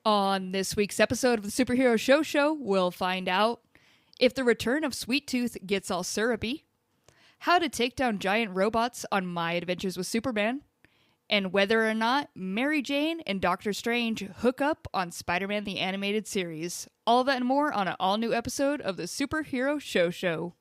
On this week's episode of the Superhero Show, we'll find out if the return of Sweet Tooth gets all syrupy, how to take down giant robots on My Adventures with Superman, and whether or not Mary Jane and Doctor Strange hook up on Spider-Man the Animated Series. All of that and more on an all-new episode of the Superhero Show.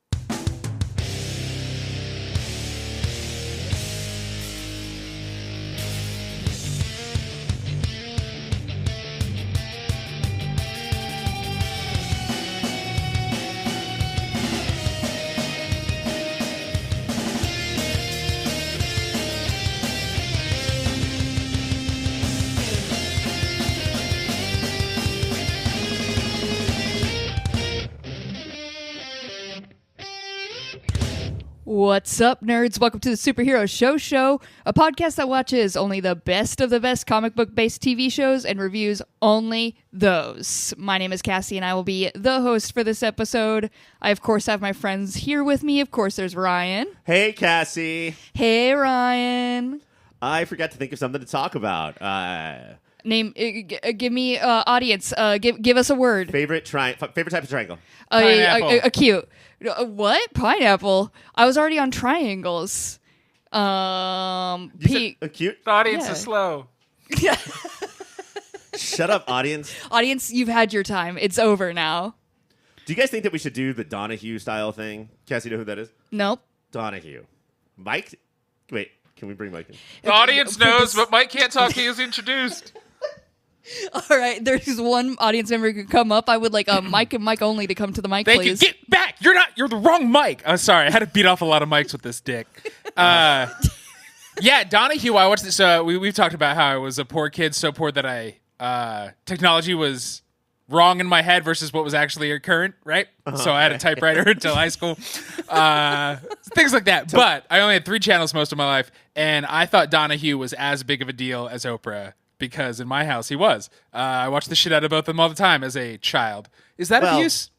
What's up, nerds? Welcome to the Superhero Show, a podcast that watches only the best of the best comic book-based TV shows and reviews only those. My name is Cassie, and I will be the host for this episode. I, of course, have my friends here with me. Of course, there's Ryan. Hey, Cassie. Hey, Ryan. I forgot to think of something to talk about. Give me, audience, give us a word. Favorite type of triangle? A cute. What? Pineapple? I was already on triangles. You said acute? The audience is slow. Shut up, audience. Audience, you've had your time. It's over now. Do you guys think that we should do the Donahue style thing? Cassie, you know who that is? Nope. Donahue. Mike? Wait, can we bring Mike in? The audience knows, but Mike can't talk. He is introduced. All right, there's one audience member who can come up. I would like Mike and Mike only to come to the mic, Thank please. you. Get back. You're the wrong Mike. I'm sorry. I had to beat off a lot of mics with this dick. Yeah, Donahue, I watched this. We've talked about how I was a poor kid, so poor that technology was wrong in my head versus what was actually current, right? So I had a typewriter until high school. Things like that. But I only had 3 channels most of my life, and I thought Donahue was as big of a deal as Oprah. Because in my house, he was. I watched the shit out of both of them all the time as a child. Is that abuse?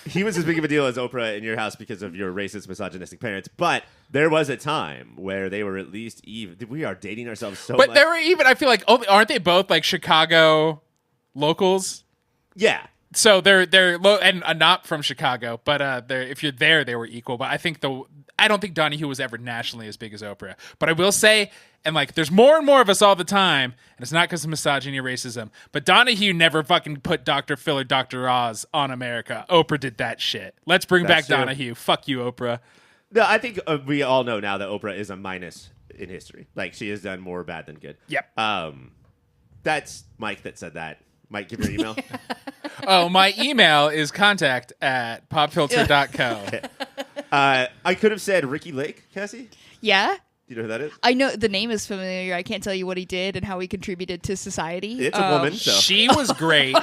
He was as big of a deal as Oprah in your house because of your racist, misogynistic parents. But there was a time where they were at least even. We are dating ourselves so much. But they were even, I feel like, aren't they both like Chicago locals? Yeah. So they're low and not from Chicago, but if you're there, they were equal. But I don't think Donahue was ever nationally as big as Oprah. But I will say, and like, there's more and more of us all the time, and it's not because of misogyny or racism, but Donahue never fucking put Dr. Phil or Dr. Oz on America. Oprah did that shit. Let's bring back true. Donahue. Fuck you, Oprah. No, I think we all know now that Oprah is a minus in history. Like, she has done more bad than good. Yep. That's Mike that said that. Mike, give your email. Oh, my email is contact@popfilter.co. I could have said Ricky Lake, Cassie. Yeah? Do you know who that is? I know the name is familiar. I can't tell you what he did and how he contributed to society. It's a woman, so. She was great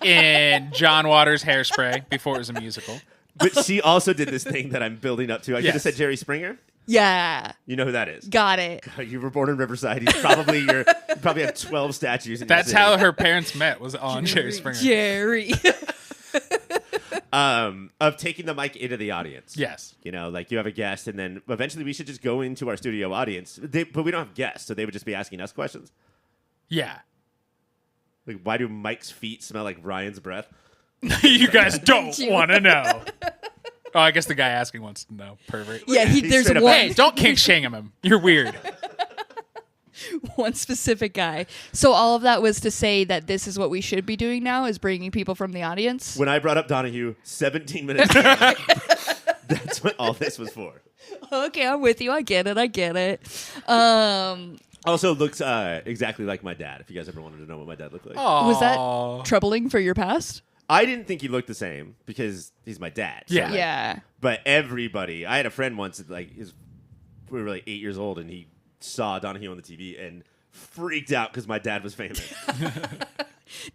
in John Waters' Hairspray before it was a musical. But she also did this thing that I'm building up to. I could have said Jerry Springer. Yeah. You know who that is. Got it. You were born in Riverside. You probably have 12 statues in your That's city. how her parents met, was on Jerry Springer. Jerry. Of taking the mic into the audience. Yes. You know, like you have a guest, and then eventually we should just go into our studio audience. But we don't have guests, so they would just be asking us questions. Yeah. Like, why do Mike's feet smell like Ryan's breath? You guys don't want to know. Oh, I guess the guy asking wants to know. Pervert. Yeah, there's straight up one. Hey, don't kink shame him. You're weird. One specific guy. So all of that was to say that this is what we should be doing now, is bringing people from the audience. When I brought up Donahue 17 minutes ago, that's what all this was for. Okay, I'm with you. I get it. Also looks exactly like my dad, if you guys ever wanted to know what my dad looked like. Was that troubling for your past? I didn't think he looked the same because he's my dad. So Yeah. like, Yeah. But everybody, I had a friend once that we were like 8 years old, and he saw Donahue on the TV and freaked out because my dad was famous.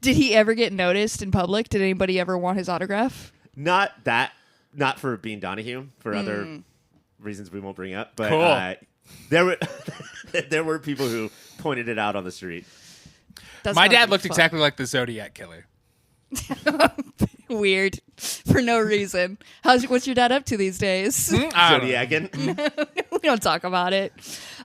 Did he ever get noticed in public? Did anybody ever want his autograph? Not for being Donahue, for other reasons we won't bring up. But Cool. there were people who pointed it out on the street. That's My not dad big looked fun. exactly like the Zodiac Killer. Weird. For no reason. What's your dad up to these days? Zodiacin. We don't talk about it.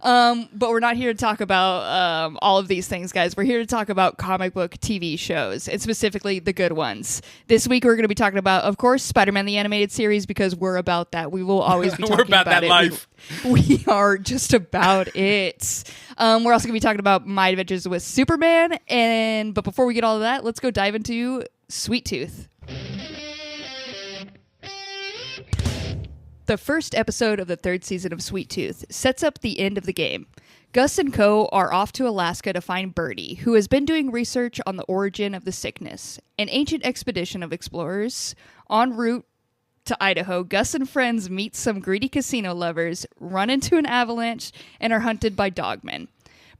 But we're not here to talk about all of these things, guys. We're here to talk about comic book TV shows, and specifically the good ones. This week we're going to be talking about, of course, Spider-Man the Animated Series, because we're about that. We will always be talking We're about that it. life. We are just about it. We're also going to be talking about My Adventures with Superman. But before we get all of that, let's go dive into Sweet Tooth. The first episode of the third season of Sweet Tooth sets up the end of the game. Gus and Co. are off to Alaska to find Birdie, who has been doing research on the origin of the sickness. An ancient expedition of explorers. En route to Idaho, Gus and friends meet some greedy casino lovers, run into an avalanche, and are hunted by dogmen.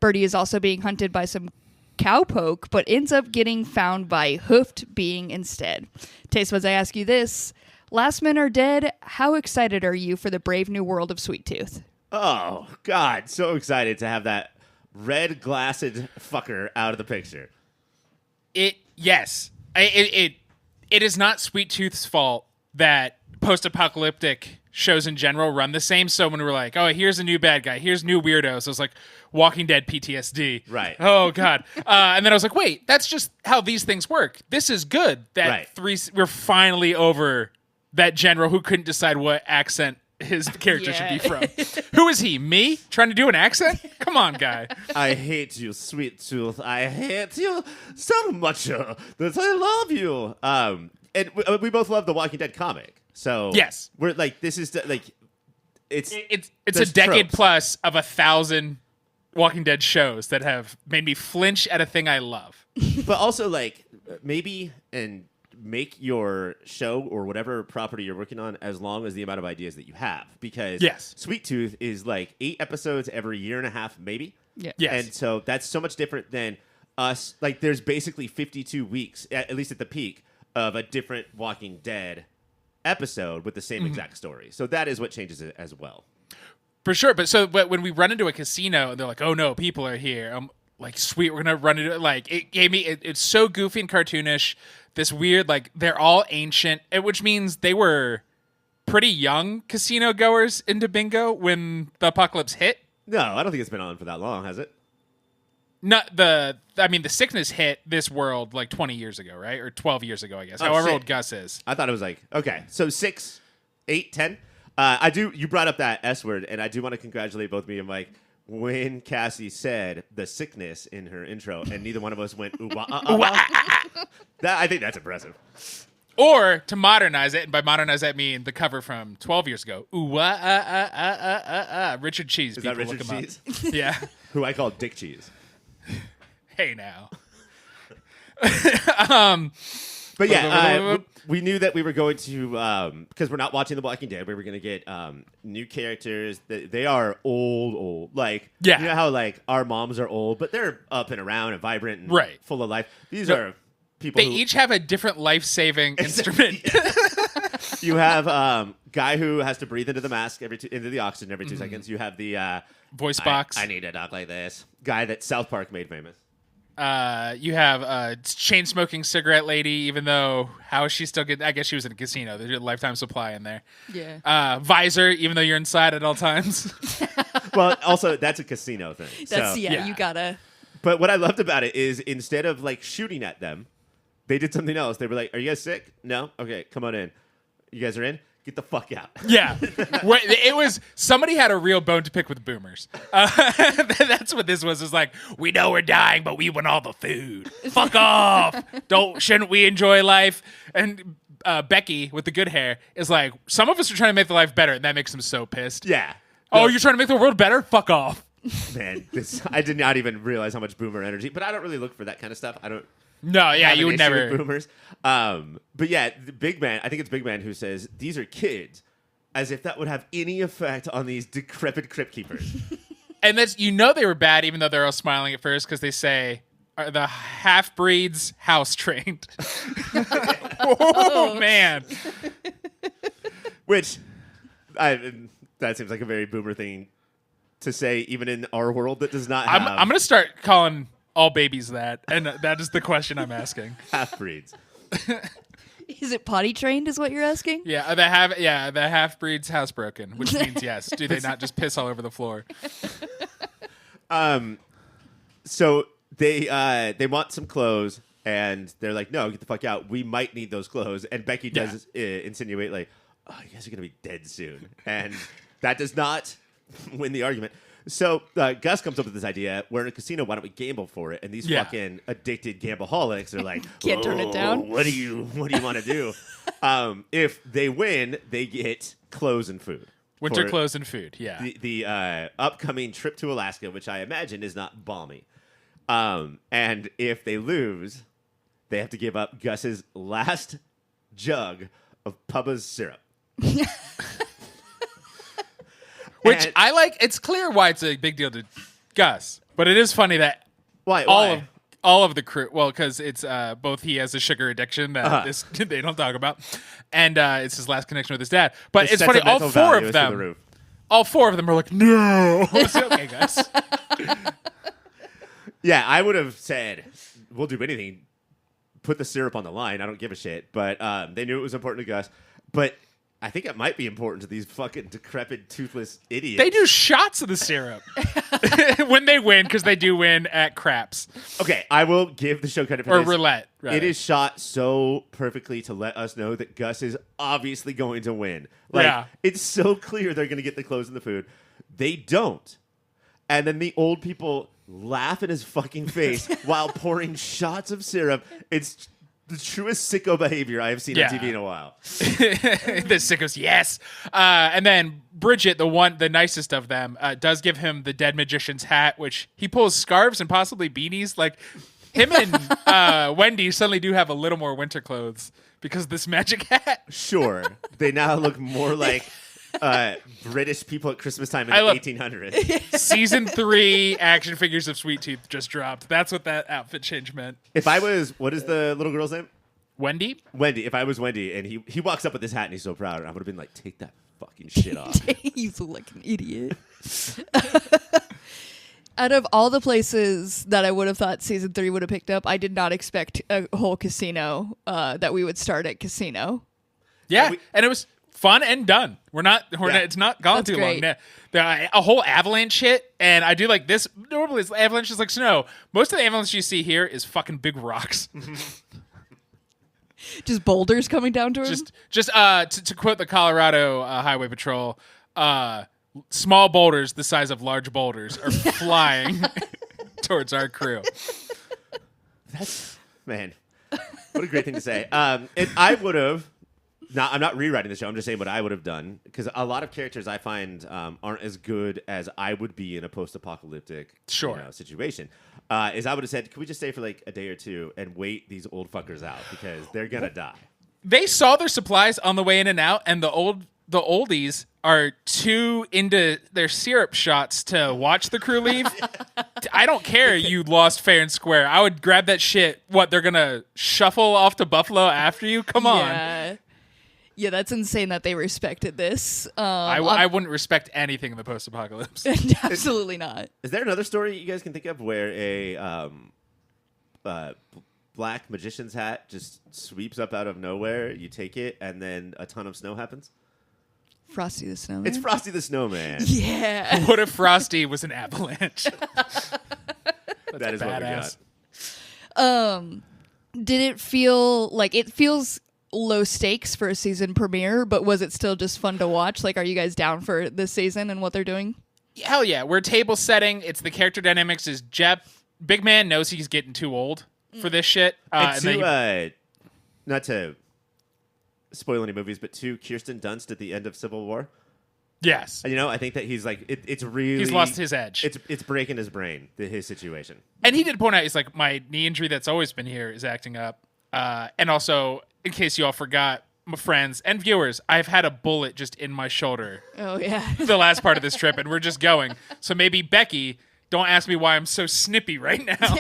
Birdie is also being hunted by some cowpoke, but ends up getting found by Hoofed Being instead. Taste Buds, I ask you this. Last Men Are Dead, how excited are you for the brave new world of Sweet Tooth? Oh, God. So excited to have that red-glassed fucker out of the picture. Yes. It is not Sweet Tooth's fault that post-apocalyptic shows in general run the same. So when we're like, oh, here's a new bad guy, here's new weirdos, I was like, Walking Dead PTSD. Right. Oh, God. And then I was like, wait, that's just how these things work. This is good that we're finally over that general who couldn't decide what accent his character should be from. Who is he? Me? Trying to do an accent? Come on, guy. I hate you, Sweet Tooth. I hate you so much that I love you. And we both love the Walking Dead comic. So yes, we're like, this is like, it's a decade plus of 1,000 Walking Dead shows that have made me flinch at a thing I love. But also like maybe and make your show or whatever property you're working on as long as the amount of ideas that you have, because Sweet Tooth is like 8 episodes every year and a half, maybe. Yeah. Yes. And so that's so much different than us. Like there's basically 52 weeks, at least at the peak, of a different Walking Dead episode with the same exact story. So that is what changes it as well. For sure. But when we run into a casino and they're like, oh no, people are here. I'm like, sweet, we're going to run into it. Like it gave me, it's so goofy and cartoonish. This weird, like, they're all ancient, which means they were pretty young casino goers into bingo when the apocalypse hit. No, I don't think it's been on for that long, has it? The sickness hit this world like 20 years ago, right? Or 12 years ago, I guess. However old Gus is. I thought it was like, okay, so 6, 8, 10. You brought up that S word, and I do want to congratulate both me and Mike when Cassie said the sickness in her intro, and neither one of us went, ooh, I think that's impressive. Or to modernize it, and by modernize that I mean the cover from 12 years ago. Richard Cheese. Is that Richard Cheese? Yeah. Who I call Dick Cheese. Hey now. But yeah, we knew that we were going to, because we're not watching The Walking Dead, we were going to get new characters. They are old. Like, you know how like our moms are old, but they're up and around and vibrant and full of life. These are people They each have a different life-saving instrument. You have guy who has to breathe into the mask into the oxygen every 2 seconds. You have the voice box. I need to talk like this. Guy that South Park made famous. You have chain smoking cigarette lady, even though how is she still good? I guess she was in a casino. There's a lifetime supply in there. Yeah. Visor, even though you're inside at all times. Well, also that's a casino thing. That's you gotta. But what I loved about it is instead of like shooting at them, they did something else. They were like, "Are you guys sick? No? Okay, come on in. You guys are in? Get the fuck out." Yeah. It was, somebody had a real bone to pick with boomers. That's what this was. It's like, we know we're dying, but we want all the food. Fuck off. Shouldn't we enjoy life? And Becky with the good hair is like, some of us are trying to make the life better, and that makes them so pissed. Yeah. Oh, you're trying to make the world better? Fuck off. Man, I did not even realize how much boomer energy, but I don't really look for that kind of stuff. I don't. No, yeah, have you an would issue never. with boomers. But yeah, the Big Man, I think it's Big Man who says, these are kids, as if that would have any effect on these decrepit crypt keepers. And that's, they were bad, even though they're all smiling at first, because they say, are the half-breeds house trained? Oh, man. Which, that seems like a very boomer thing to say, even in our world that does not have... I'm going to start calling all babies that, and that is the question I'm asking. Half-breeds. Is it potty trained is what you're asking? Yeah, the half-breed's housebroken, which means yes. Do they not just piss all over the floor? So they want some clothes, and they're like, no, get the fuck out. We might need those clothes. And Becky does insinuate, like, oh, you guys are going to be dead soon. And that does not win the argument. So Gus comes up with this idea. We're in a casino. Why don't we gamble for it? And these fucking addicted gambleaholics are like, can't turn it down. What do you want to do? If they win, they get clothes and food. Winter clothes and food. Yeah. The upcoming trip to Alaska, which I imagine is not balmy. And if they lose, they have to give up Gus's last jug of Pubba's syrup. Which I like. It's clear why it's a big deal to Gus, but it is funny that all of the crew. Well, because it's both he has a sugar addiction that they don't talk about, and it's his last connection with his dad. But it's funny. All four of them are like, no. Okay, Gus. Yeah, I would have said, we'll do anything. Put the syrup on the line. I don't give a shit. But they knew it was important to Gus. But I think it might be important to these fucking decrepit, toothless idiots. They do shots of the syrup when they win, because they do win at craps. Okay, I will give the show credit for or this. roulette. Rather. It is shot so perfectly to let us know that Gus is obviously going to win. Like, it's so clear they're going to get the clothes and the food. They don't. And then the old people laugh in his fucking face while pouring shots of syrup. It's the truest sicko behavior I have seen on TV in a while. The sickos, yes. And then Bridget, the nicest of them, does give him the dead magician's hat, which he pulls scarves and possibly beanies. Like, him and Wendy suddenly do have a little more winter clothes because of this magic hat. Sure. They now look more like British people at Christmas time in the 1800s. Season 3 action figures of Sweet Tooth just dropped. That's what that outfit change meant. If I was, what is the little girl's name? Wendy. If I was Wendy and he walks up with this hat and he's so proud, I would have been like, take that fucking shit off. You look like an idiot. Out of all the places that I would have thought season 3 would have picked up, I did not expect a whole casino that we would start at casino. Yeah, and it was fun and done. It's not gone too long. A whole avalanche hit, and I do like this. Normally, avalanche is like snow. Most of the avalanche you see here is fucking big rocks. Just boulders coming down to him? To quote the Colorado Highway Patrol, small boulders the size of large boulders are flying towards our crew. That's, man, what a great thing to say. And I would have, I'm not rewriting the show, I'm just saying what I would have done, because a lot of characters I find aren't as good as I would be in a post-apocalyptic situation. Is I would have said, can we just stay for like a day or two and wait these old fuckers out, because they're going to die. They saw their supplies on the way in and out, and the oldies are too into their syrup shots to watch the crew leave. I don't care, you lost fair and square. I would grab that shit. What, they're going to shuffle off to Buffalo after you? Come on. Yeah, that's insane that they respected this. I wouldn't respect anything in the post-apocalypse. Absolutely not. Is there another story you guys can think of where a black magician's hat just sweeps up out of nowhere, you take it, and then a ton of snow happens? Frosty the Snowman? It's Frosty the Snowman. Yeah. What if Frosty was an avalanche? That is badass. What we got. Did it feel like it feels low stakes for a season premiere, but was it still just fun to watch? Like, are you guys down for this season and what they're doing? Hell yeah. We're table setting. It's the character dynamics is Big Man knows he's getting too old for this shit. Not to spoil any movies, but to Kirsten Dunst at the end of Civil War. Yes. I think that he's like, it's really... He's lost his edge. It's breaking his brain, his situation. And he did point out, he's like, my knee injury that's always been here is acting up. And also, in case you all forgot, my friends and viewers, I've had a bullet just in my shoulder. Oh, yeah. The last part of this trip, and we're just going. So maybe, Becky, don't ask me why I'm so snippy right now.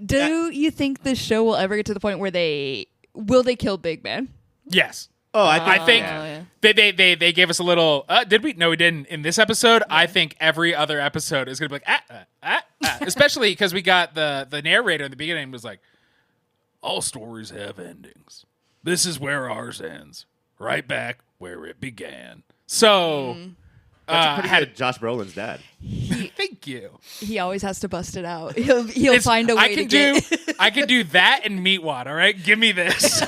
Do you think this show will ever get to the point where they kill Big Man? Yes. Oh, I think they gave us a little. Did we? No, we didn't. In this episode, I think every other episode is going to be like, especially because we got the narrator in the beginning was like, All stories have endings. This is where ours ends. Right back where it began. So... That's pretty good Josh Brolin's dad. Thank you. He always has to bust it out. He'll find a way to get... I can do that and Meatwad, all right? Give me this.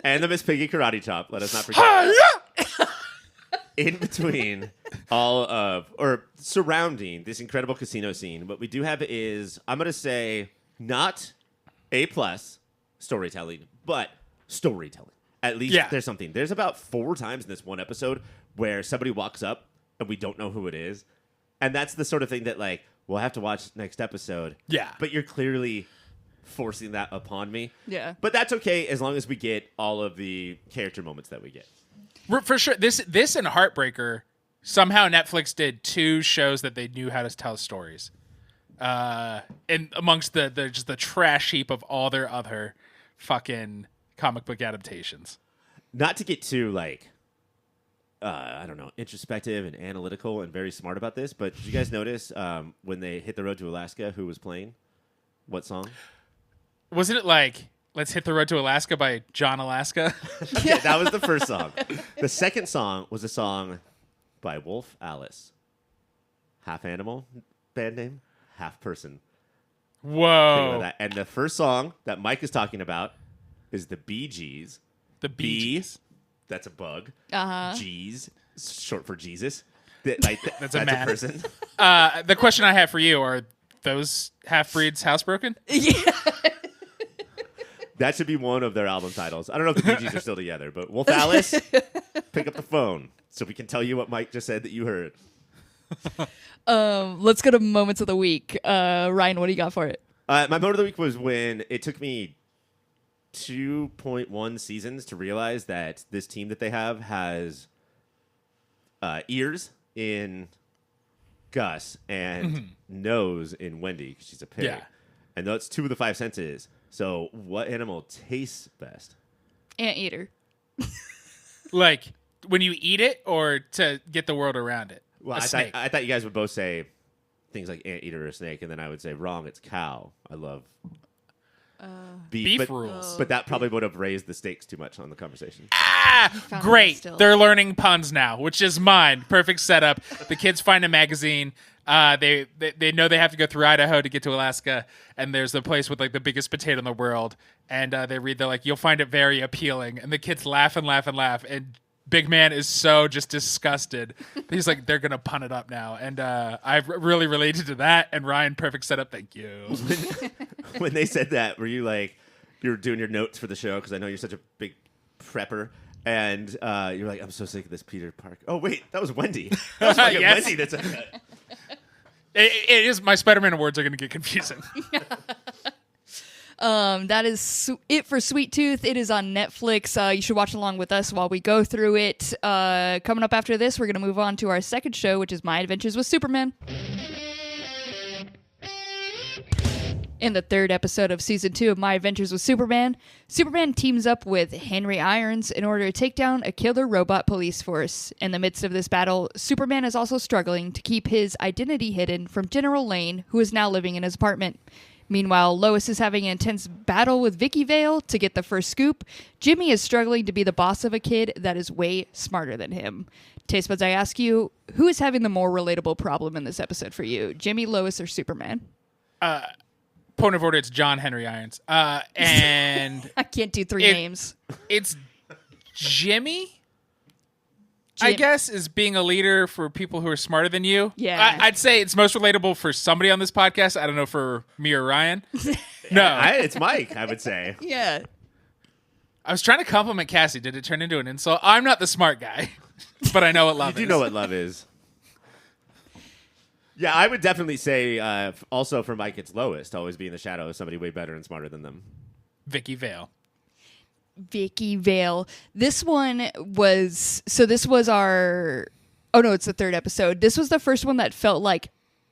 And the Miss Piggy karate chop. Let us not forget. In between all of, or surrounding this incredible casino scene, what we do have is, I'm going to say, not A+ storytelling, but storytelling. At least there's something. There's about 4 times in this one episode where somebody walks up and we don't know who it is. And that's the sort of thing that, like, we'll have to watch next episode. Yeah. But you're clearly forcing that upon me. Yeah. But that's okay as long as we get all of the character moments that we get. For sure. This and Heartbreaker, somehow Netflix did 2 shows that they knew how to tell stories. And amongst the just the trash heap of all their other fucking comic book adaptations. Not to get too, like, I don't know, introspective and analytical and very smart about this, but did you guys notice when they hit the road to Alaska, who was playing? What song? Wasn't it like Let's Hit the Road to Alaska by John Alaska? Yeah, that was the first song. The second song was a song by Wolf Alice. Half animal, band name, half person. Whoa. Think about that. And the first song that Mike is talking about is the Bee Gees. The Bee Gees? That's a bug. Uh-huh. Gees, short for Jesus. That's a man. person. The question I have for you, are those half-breeds housebroken? Yeah. That should be one of their album titles. I don't know if the Bee Gees are still together, but Wolf Alice, pick up the phone so we can tell you what Mike just said that you heard. Let's go to moments of the week. Ryan, what do you got for it? My moment of the week was when it took me 2.1 seasons to realize that this team that they have has ears in Gus and nose in Wendy because she's a pig. Yeah. And that's 2 of the 5 senses. So what animal tastes best? Anteater. Like when you eat it or to get the world around it? Well, I thought you guys would both say things like anteater or snake, and then I would say wrong, it's cow. I love beef rules. But that probably would have raised the stakes too much on the conversation. Great. They're learning puns now, which is mine. Perfect setup. The kids find a magazine. They know they have to go through Idaho to get to Alaska, and there's the place with like the biggest potato in the world. And they read, they're like, you'll find it very appealing. And the kids laugh and laugh and laugh. And Big Man is so just disgusted. He's like, they're going to pun it up now. And I've really related to that. And Ryan, perfect setup. Thank you. When they said that, were you like, you were doing your notes for the show? Because I know you're such a big prepper. And you're like, I'm so sick of this Peter Parker. Oh, wait, that was Wendy. That was fucking Yes. Wendy that said that. It is. My Spider-Man awards are going to get confusing. That is it for Sweet Tooth. It is on Netflix. You should watch along with us while we go through it. Coming up after this, we're going to move on to our second show, which is My Adventures with Superman. In the 3rd episode of Season 2 of My Adventures with Superman, Superman teams up with Henry Irons in order to take down a killer robot police force. In the midst of this battle, Superman is also struggling to keep his identity hidden from General Lane, who is now living in his apartment. Meanwhile, Lois is having an intense battle with Vicky Vale to get the first scoop. Jimmy is struggling to be the boss of a kid that is way smarter than him. Taste Buds, I ask you, who is having the more relatable problem in this episode for you? Jimmy, Lois, or Superman? Point of order, it's John Henry Irons. And I can't do 3 names. It's Jimmy, I guess, is being a leader for people who are smarter than you. Yeah. I'd say it's most relatable for somebody on this podcast. I don't know, for me or Ryan. No. It's Mike, I would say. Yeah. I was trying to compliment Cassie. Did it turn into an insult? I'm not the smart guy, but I know what love is. You do know what love is. Yeah, I would definitely say also for Mike, it's Lois to always be in the shadow of somebody way better and smarter than them. Vicky Vale. Vicky Vale. This one was... So this was our... Oh, no, it's the 3rd episode. This was the first one that felt like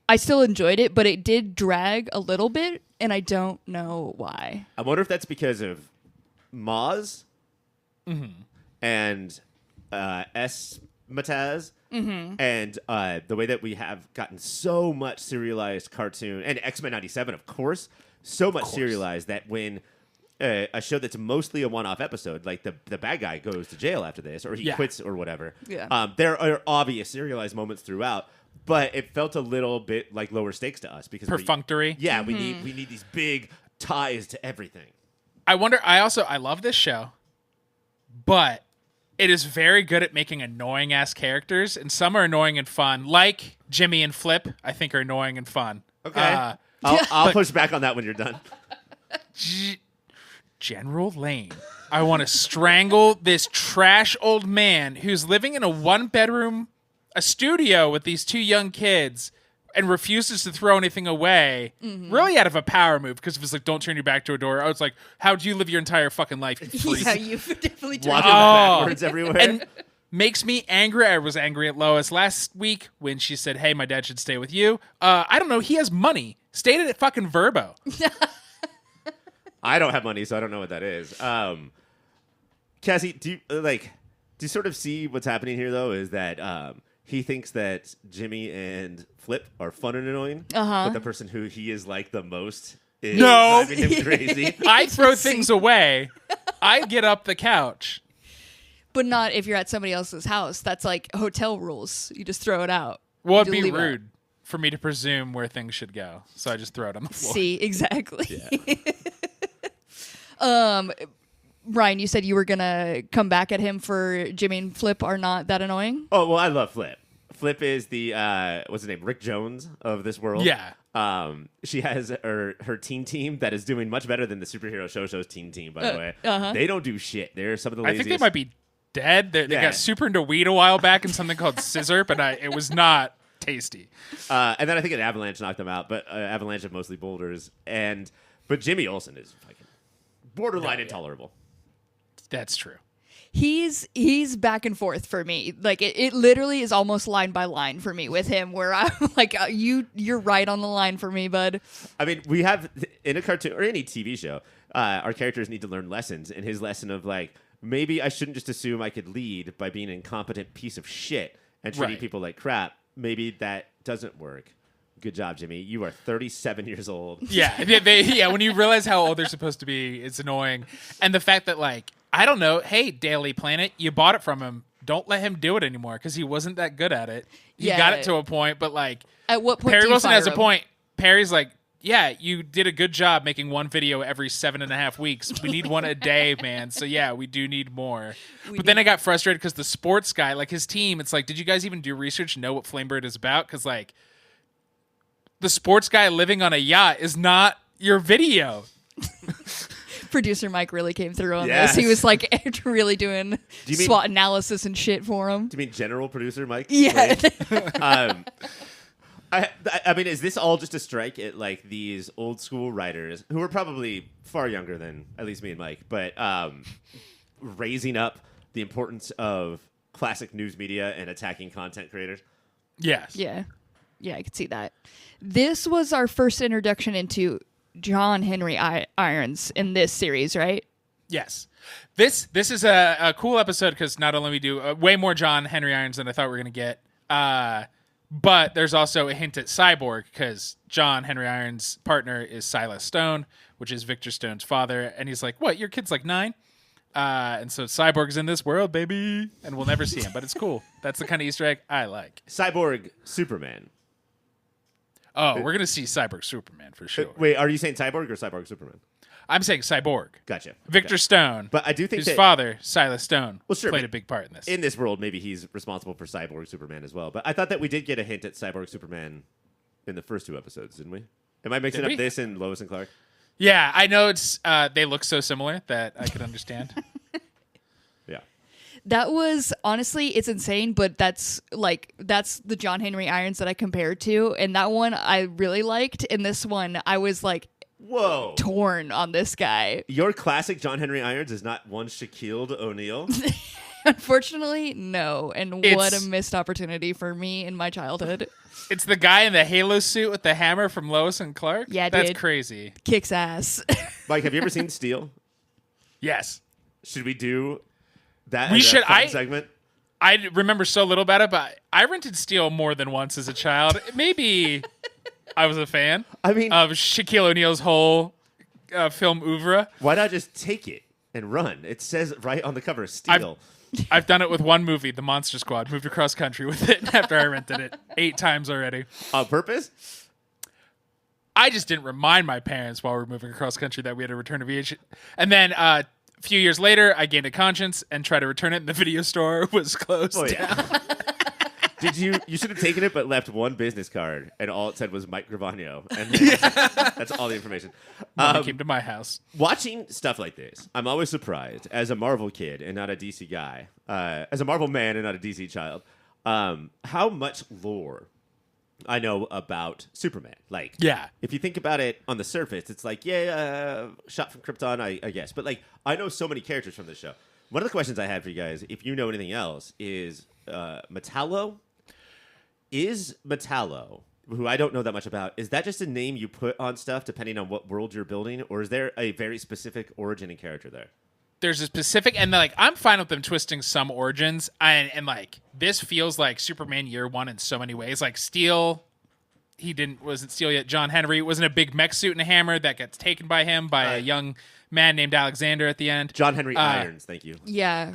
I still enjoyed it, but it did drag a little bit, and I don't know why. I wonder if that's because of Maz and S. Mataz. And the way that we have gotten so much serialized cartoon, and X-Men 97, of course, so much serialized that when a show that's mostly a one-off episode, like the bad guy goes to jail after this, or he quits or whatever. Yeah. There are obvious serialized moments throughout, but it felt a little bit like lower stakes to us because perfunctory. We need these big ties to everything. I wonder. I love this show, but it is very good at making annoying ass characters, and some are annoying and fun, like Jimmy and Flip. I think are annoying and fun. Okay, I'll push back on that when you're done. General Lane. I want to strangle this trash old man who's living in a one-bedroom, a studio with these two young kids and refuses to throw anything away. Really out of a power move, because if it's like, don't turn your back to a door. I was like, how'd you live your entire fucking life, you freak? Yeah, you've definitely turned Walking backwards everywhere. And makes me angry. I was angry at Lois last week when she said, hey, my dad should stay with you. I don't know. He has money. Stayed at fucking Verbo. I don't have money, so I don't know what that is. Cassie, do you sort of see what's happening here, though? Is that he thinks that Jimmy and Flip are fun and annoying, but the person who he is like the most is driving him crazy. I throw things away. I get up the couch. But not if you're at somebody else's house. That's like hotel rules. You just throw it out. Well, it'd be rude for me to presume where things should go, so I just throw it on the floor. See, exactly. Yeah. Ryan, you said you were gonna come back at him for Jimmy and Flip are not that annoying. Oh well, I love Flip. Flip is the what's his name, Rick Jones of this world. Yeah. She has her teen team that is doing much better than the superhero show's teen team. By the way, they don't do shit. They're some of the laziest. I think they might be dead. They got super into weed a while back in something called Scissor, but it was not tasty. And then I think an Avalanche knocked them out, but Avalanche have mostly boulders. But Jimmy Olsen is fucking borderline intolerable. That's true. He's back and forth for me. Like it literally is almost line by line for me with him, where I'm like, you're right on the line for me, bud. I mean, we have in a cartoon or any TV show, our characters need to learn lessons. And his lesson of like, maybe I shouldn't just assume I could lead by being an incompetent piece of shit and treating people like crap. Maybe that doesn't work. Good job, Jimmy. You are 37 years old. Yeah, when you realize how old they're supposed to be, it's annoying. And the fact that, like, I don't know, hey, Daily Planet, you bought it from him. Don't let him do it anymore because he wasn't that good at it. He got it to a point, but, like, at what point Perry Wilson has him? A point. Perry's like, yeah, you did a good job making one video every 7.5 weeks. We need one a day, man. So, yeah, we do need more. But then I got frustrated because the sports guy, like his team, it's like, did you guys even do research and know what Flamebird is about? Because, like, the sports guy living on a yacht is not your video. Producer Mike really came through on this. He was like really doing SWOT analysis and shit for him. Do you mean general producer Mike? Yeah. I mean, is this all just a strike at like these old school writers who are probably far younger than at least me and Mike, but raising up the importance of classic news media and attacking content creators? Yes. Yeah, I could see that. This was our first introduction into John Henry Irons in this series, right? Yes. This is a cool episode because not only we do way more John Henry Irons than I thought we were going to get, but there's also a hint at Cyborg because John Henry Irons' partner is Silas Stone, which is Victor Stone's father. And he's like, what, your kid's like 9? And so Cyborg's in this world, baby. And we'll never see him, but it's cool. That's the kind of Easter egg I like. Cyborg Superman. Oh, we're going to see Cyborg Superman for sure. Wait, are you saying Cyborg or Cyborg Superman? I'm saying Cyborg. Gotcha. Victor Stone. But I do think his father, Silas Stone, played a big part in this. In this world, maybe he's responsible for Cyborg Superman as well. But I thought that we did get a hint at Cyborg Superman in the first 2 episodes, didn't we? Am I mixing up this and Lois and Clark? Yeah, I know it's they look so similar that I could understand. Yeah. That was honestly, it's insane, but that's the John Henry Irons that I compared to, and that one I really liked. And this one, I was like, whoa, torn on this guy. Your classic John Henry Irons is not one Shaquille O'Neal. Unfortunately, no. And what a missed opportunity for me in my childhood. It's the guy in the Halo suit with the hammer from Lois and Clark. Yeah, that's dude. Crazy. Kicks ass. Mike, have you ever seen Steel? Yes. Should we do that? We should. Segment. I remember so little about it, but I rented Steel more than once as a child. Maybe I was a fan. I mean, of Shaquille O'Neal's whole film oeuvre. Why not just take it and run? It says right on the cover, steal. I've done it with one movie, The Monster Squad. Moved across country with it after I rented it 8 times already. On purpose? I just didn't remind my parents while we were moving across country that we had to return a VHS. And then a few years later, I gained a conscience and tried to return it, and the video store was closed down. You should have taken it, but left one business card, and all it said was Mike Gravano, and then that's all the information. When it came to my house. Watching stuff like this, I'm always surprised, as a Marvel kid and not a DC guy, as a Marvel man and not a DC child, how much lore I know about Superman. Like, if you think about it on the surface, it's like, shot from Krypton, I guess. But, like, I know so many characters from this show. One of the questions I had for you guys, if you know anything else, is Metallo. Is Metallo, who I don't know that much about, is that just a name you put on stuff depending on what world you're building, or is there a very specific origin and character there? There's a specific, and like I'm fine with them twisting some origins, and like this feels like Superman Year One in so many ways. Like Steel, wasn't Steel yet. John Henry wasn't a big mech suit and a hammer that gets taken by him by a young man named Alexander at the end. John Henry Irons, thank you. Yeah.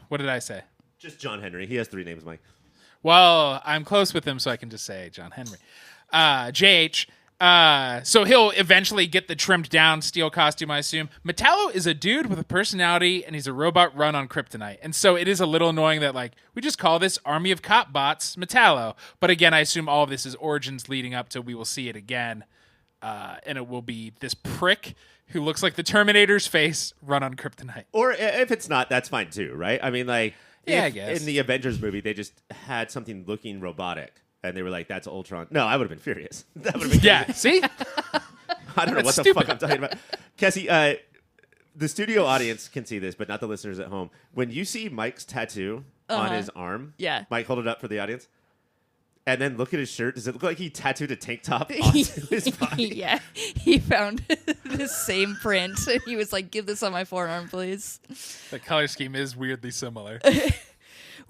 What did I say? Just John Henry. He has 3 names, Mike. Well, I'm close with him, so I can just say John Henry. JH. So he'll eventually get the trimmed down Steel costume, I assume. Metallo is a dude with a personality, and he's a robot run on kryptonite. And so it is a little annoying that, like, we just call this army of cop bots Metallo. But again, I assume all of this is origins leading up to we will see it again. And it will be this prick who looks like the Terminator's face run on kryptonite. Or if it's not, that's fine too, right? I mean, like, I guess. In the Avengers movie, they just had something looking robotic, and they were like, that's Ultron. No, I would have been furious. That would have been see? I don't know what the fuck I'm talking about. Cassie, the studio audience can see this, but not the listeners at home. When you see Mike's tattoo on his arm, Mike, hold it up for the audience. And then look at his shirt. Does it look like he tattooed a tank top onto his body? Yeah. He found the same print. And he was like, give this on my forearm, please. The color scheme is weirdly similar.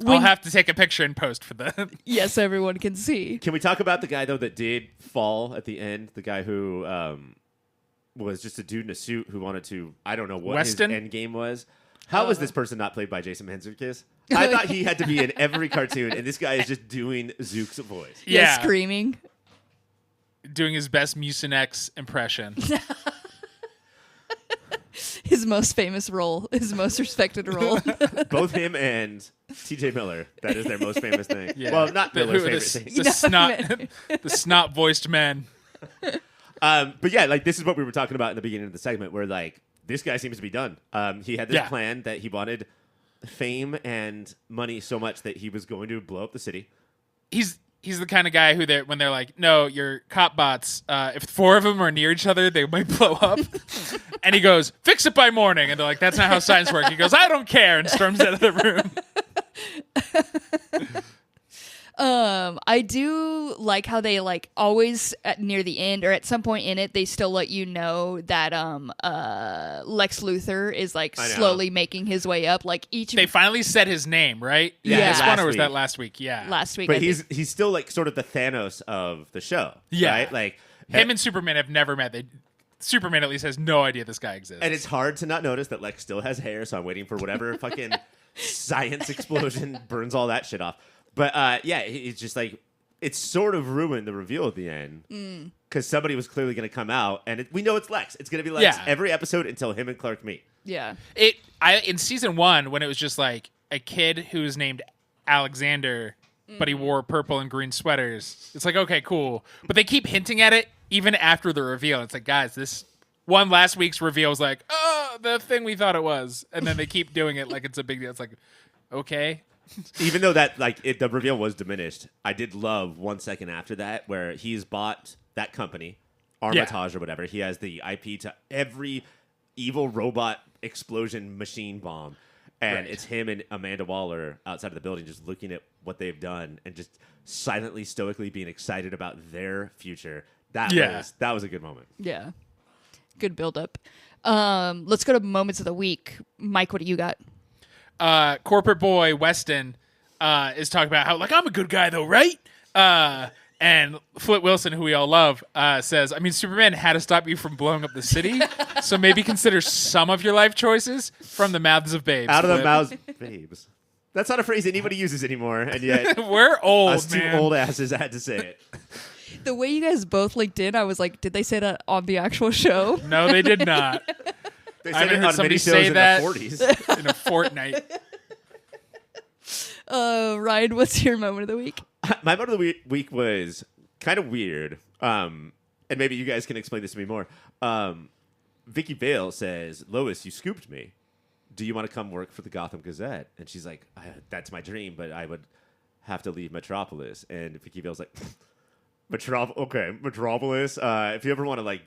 I'll have to take a picture and post for that. Yes, everyone can see. Can we talk about the guy, though, that did fall at the end? The guy who was just a dude in a suit who wanted to, I don't know what Weston? his end game was. How was this person not played by Jason Mantzoukas? I thought he had to be in every cartoon, and this guy is just doing Zook's voice. Yeah, screaming. Doing his best Mucinex impression. His most famous role, his most respected role. Both him and TJ Miller. That is their most famous thing. Yeah. Well, not Miller's favorite thing. The snot-voiced men. But yeah, like this is what we were talking about in the beginning of the segment, where like this guy seems to be done. He had this plan that he wanted fame and money so much that he was going to blow up the city. He's the kind of guy who when they're like, no, your cop bots, if 4 of them are near each other, they might blow up. And he goes, fix it by morning. And they're like, that's not how science works. He goes, I don't care, and storms out of the room. I do like how they like always near the end or at some point in it they still let you know that Lex Luthor is like slowly making his way up. Like they finally said his name, right? Yeah. This one, or was that last week? Yeah, last week. But he's still like sort of the Thanos of the show. Yeah, right? Like him and Superman have never met. Superman at least has no idea this guy exists, and it's hard to not notice that Lex still has hair. So I'm waiting for whatever fucking science explosion burns all that shit off. But it's just like it's sort of ruined the reveal at the end because somebody was clearly going to come out, and we know it's Lex. It's going to be Lex every episode until him and Clark meet. Yeah. In season 1, when it was just like a kid who was named Alexander, but he wore purple and green sweaters. It's like, okay, cool. But they keep hinting at it even after the reveal. It's like, guys, this one last week's reveal was like, oh, the thing we thought it was, and then they keep doing it like it's a big deal. It's like, okay. Even though that the reveal was diminished, I did love 1 second after that where he's bought that company, Armitage or whatever. He has the IP to every evil robot explosion machine bomb, and it's him and Amanda Waller outside of the building just looking at what they've done and just silently, stoically being excited about their future. That was a good moment. Yeah, good build up. Let's go to moments of the week. Mike, what do you got? Corporate boy Weston is talking about how like I'm a good guy though, right? And Flint Wilson, who we all love, says, I mean, Superman had to stop you from blowing up the city, so maybe consider some of your life choices from the mouths of babes. Out of the mouths of babes. That's not a phrase anybody uses anymore, and yet we're old, us two man. old asses had to say it. The way you guys both linked in, I was like, did they say that on the actual show? No, they did not. They I said haven't it heard on somebody many say shows that in the 40s. in a fortnight. Ryan, what's your moment of the week? My moment of the week was kind of weird, and maybe you guys can explain this to me more. Vicky Vale says, Lois, you scooped me. Do you want to come work for the Gotham Gazette? And she's like, that's my dream, but I would have to leave Metropolis. And Vicky Vale's like, Metropolis. If you ever want to like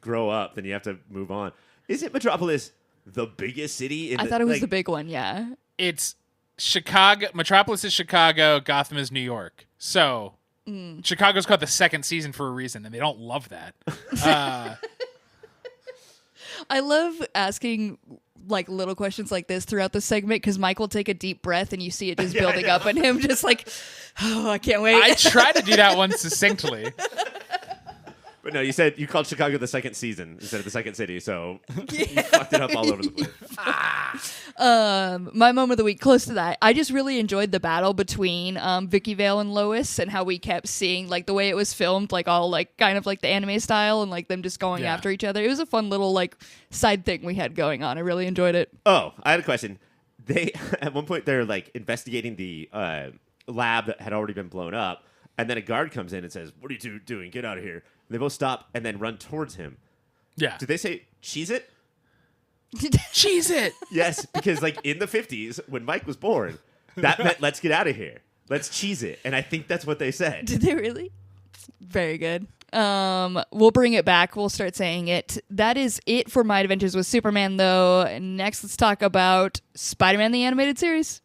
grow up, then you have to move on. Isn't Metropolis the biggest city? I thought it was the big one, yeah. It's Chicago. Metropolis is Chicago. Gotham is New York. So Chicago's called the second season for a reason, and they don't love that. I love asking like little questions like this throughout the segment because Mike will take a deep breath and you see it just building up in him, just like, oh, I can't wait. I try to do that one succinctly. But no, you said you called Chicago the second season instead of the second city, so you fucked it up all over the place. My moment of the week, close to that, I just really enjoyed the battle between Vicky Vale and Lois and how we kept seeing like the way it was filmed, like all like kind of like the anime style and like them just going after each other. It was a fun little like side thing we had going on. I really enjoyed it. Oh, I had a question. They at one point they're like investigating the lab that had already been blown up, and then a guard comes in and says, "What are you two doing? Get out of here!" They both stop and then run towards him. Yeah. Did they say cheese it? Cheese it. Yes, because like in the 50s when Mike was born, that meant let's get out of here. Let's cheese it. And I think that's what they said. Did they really? Very good. We'll bring it back. We'll start saying it. That is it for My Adventures with Superman, though. Next, let's talk about Spider-Man the Animated Series.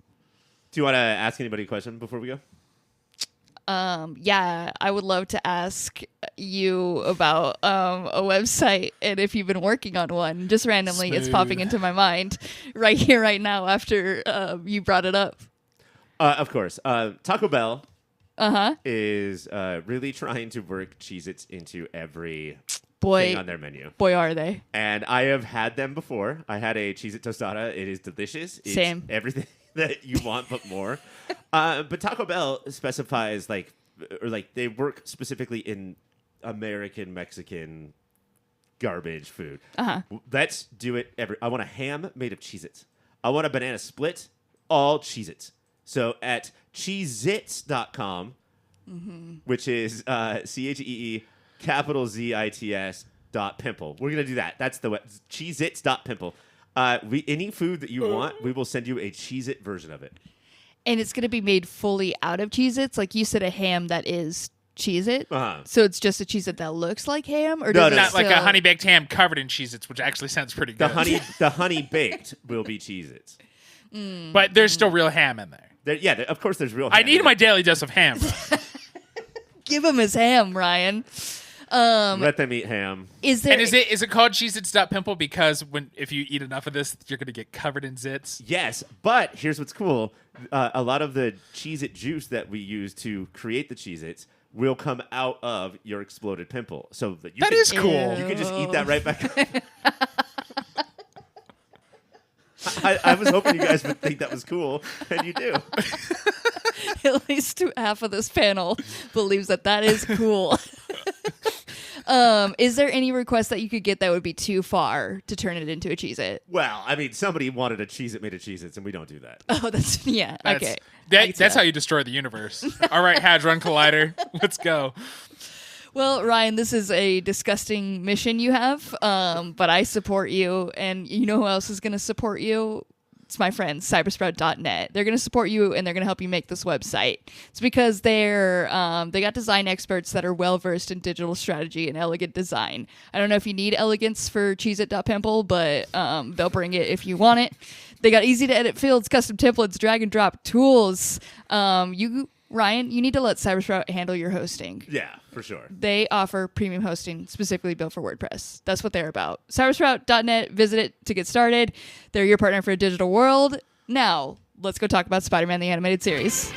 Do you want to ask anybody a question before we go? Yeah, I would love to ask you about a website and if you've been working on one. Just randomly, it's popping into my mind right here, right now, after you brought it up. Of course. Taco Bell is really trying to work Cheez-Its into every thing on their menu. Boy, are they. And I have had them before. I had a Cheez-It tostada. It is delicious. It's Same. everything that you want, but more. But Taco Bell specifies like they work specifically in American Mexican garbage food. Let's do it. I want a ham made of Cheez-Its. I want a banana split, all Cheez-Its. So at Cheezits.com, which is CHEE capital ZITS .pimple. We're gonna do that. That's the Cheezits.pimple. Any food that you want, we will send you a Cheez-It version of it. And it's going to be made fully out of Cheez-Its? Like you said, a ham that is Cheez-It? Uh-huh. So it's just a Cheez-It that looks like ham? Or No, does it Not like a still- honey baked ham covered in Cheez-Its, which actually sounds pretty good. The honey baked will be Cheez-Its. But there's still real ham in there. Of course there's real ham. I need my daily dose of ham. Give him his ham, Ryan. Let them eat ham. Is there... And is it called Cheez-Its.pimple because if you eat enough of this, you're going to get covered in zits? Yes, but here's what's cool. A lot of the Cheez-It juice that we use to create the Cheez-Its will come out of your exploded pimple. So that That is cool. You can just eat that right back up. I was hoping you guys would think that was cool, and you do. At least half of this panel believes that is cool. Is there any request that you could get that would be too far to turn it into a Cheez-It? Well, I mean, somebody wanted a Cheez-It made of Cheez-Its, and we don't do that. Oh, okay. That's how you destroy the universe. All right, Hadron Collider, let's go. Well, Ryan, this is a disgusting mission you have, but I support you, and you know who else is going to support you? It's my friends, cybersprout.net. They're going to support you, and they're going to help you make this website. It's because they got design experts that are well-versed in digital strategy and elegant design. I don't know if you need elegance for Cheezit.pimple, but they'll bring it if you want it. They got easy-to-edit fields, custom templates, drag-and-drop tools. Ryan, you need to let Cybersprout handle your hosting. Yeah, for sure. They offer premium hosting specifically built for WordPress. That's what they're about. Cybersprout.net, visit it to get started. They're your partner for a digital world. Now, let's go talk about Spider-Man the Animated Series.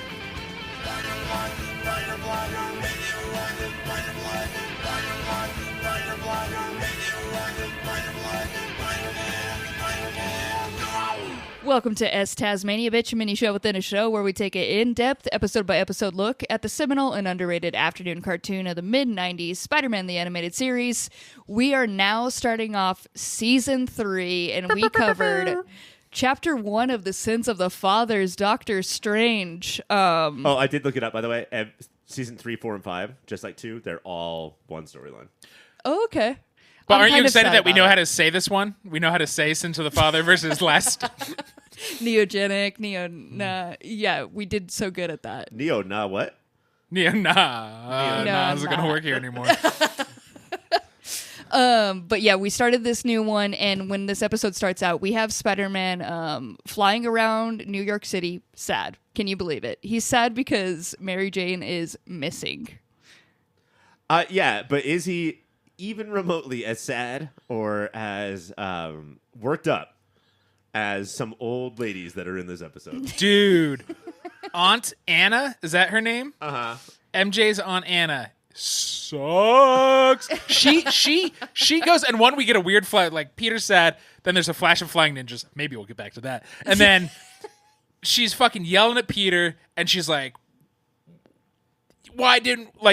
Welcome to S Tasmania Bitch, a mini show within a show where we take an in-depth, episode-by-episode look at the seminal and underrated afternoon cartoon of the mid-90s, Spider-Man the Animated Series. We are now starting off Season 3, and we covered Chapter 1 of The Sins of the Fathers, Doctor Strange. I did look it up, by the way. Season 3, 4, and 5, just like 2, they're all one storyline. Oh, okay. But aren't you excited that we know how to say this one? We know how to say Sins of the Father versus last. Neogenic, yeah, we did so good at that. What? Nah isn't going to work here anymore. But yeah, we started this new one, and when this episode starts out, we have Spider-Man flying around New York City, sad. Can you believe it? He's sad because Mary Jane is missing. Yeah, but is he even remotely as sad or as worked up as some old ladies that are in this episode? Dude, Aunt Anna, is that her name? Uh-huh. MJ's Aunt Anna sucks. She goes, and one, we get a weird flash, like Peter's sad, then there's a flash of flying ninjas. Maybe we'll get back to that. And then she's fucking yelling at Peter, and she's like,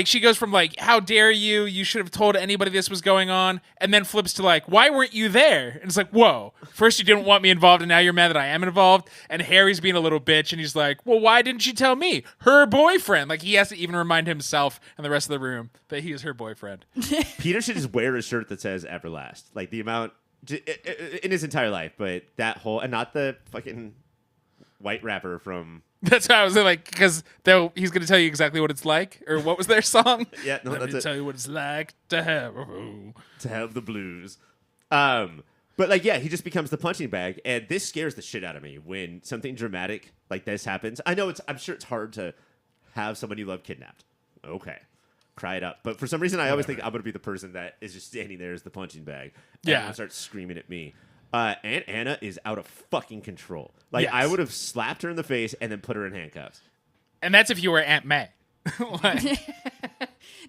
she goes from like, how dare you? You should have told anybody this was going on. And then flips to like, why weren't you there? And it's like, whoa, first you didn't want me involved and now you're mad that I am involved. And Harry's being a little bitch and he's like, well, why didn't you tell me? Her boyfriend. Like he has to even remind himself and the rest of the room that he is her boyfriend. Peter should just wear a shirt that says Everlast. Like the amount in his entire life, but that whole, and not the fucking white rapper from... That's how I was like, because he's going to tell you exactly what it's like, or what was their song? Yeah, no, Let me tell you what it's like to have the blues. But like, yeah, he just becomes the punching bag, and this scares the shit out of me when something dramatic like this happens. I'm sure it's hard to have someone you love kidnapped. Okay, cry it up. But for some reason, I always think I'm going to be the person that is just standing there as the punching bag. And everyone starts screaming at me. Aunt Anna is out of fucking control. Like, yes. I would have slapped her in the face and then put her in handcuffs. And that's if you were Aunt May.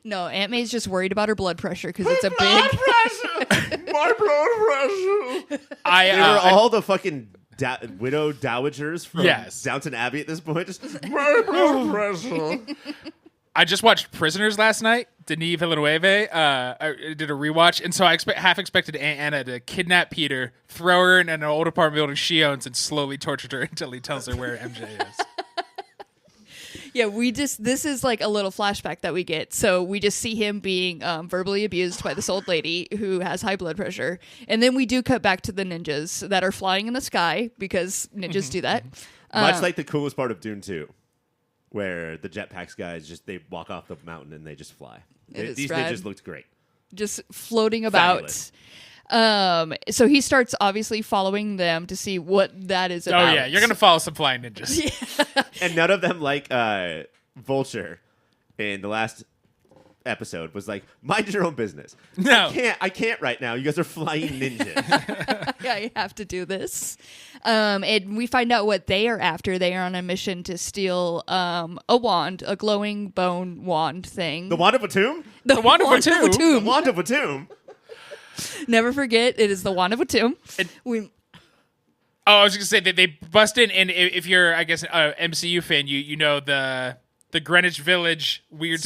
No, Aunt May's just worried about her blood pressure because it's a big... My blood pressure! They were all the fucking widow dowagers from Downton Abbey at this point. Just, my blood pressure! I just watched Prisoners last night. Denis Villeneuve I did a rewatch, and so I half expected Aunt Anna to kidnap Peter, throw her in an old apartment building she owns, and slowly torture her until he tells her where MJ is. Yeah, this is like a little flashback that we get. So we just see him being verbally abused by this old lady who has high blood pressure. And then we do cut back to the ninjas that are flying in the sky because ninjas do that. Much like the coolest part of Dune 2. Where the jetpacks guys they walk off the mountain and they just fly. These ninjas looked great. Just floating about. So he starts obviously following them to see what that is about. Oh yeah, you're gonna follow some flying ninjas. Yeah. And none of them like Vulture in the last episode was like, mind your own business. No. I can't right now. You guys are flying ninjas. Yeah, I have to do this. And we find out what they are after. They are on a mission to steal a wand, a glowing bone wand thing. The Wand of Atum? The Wand of Atum. The Wand of Atum. Never forget, it is the Wand of Atum. I was going to say that they bust in, and if you're, I guess, an MCU fan, you know the Greenwich Village weird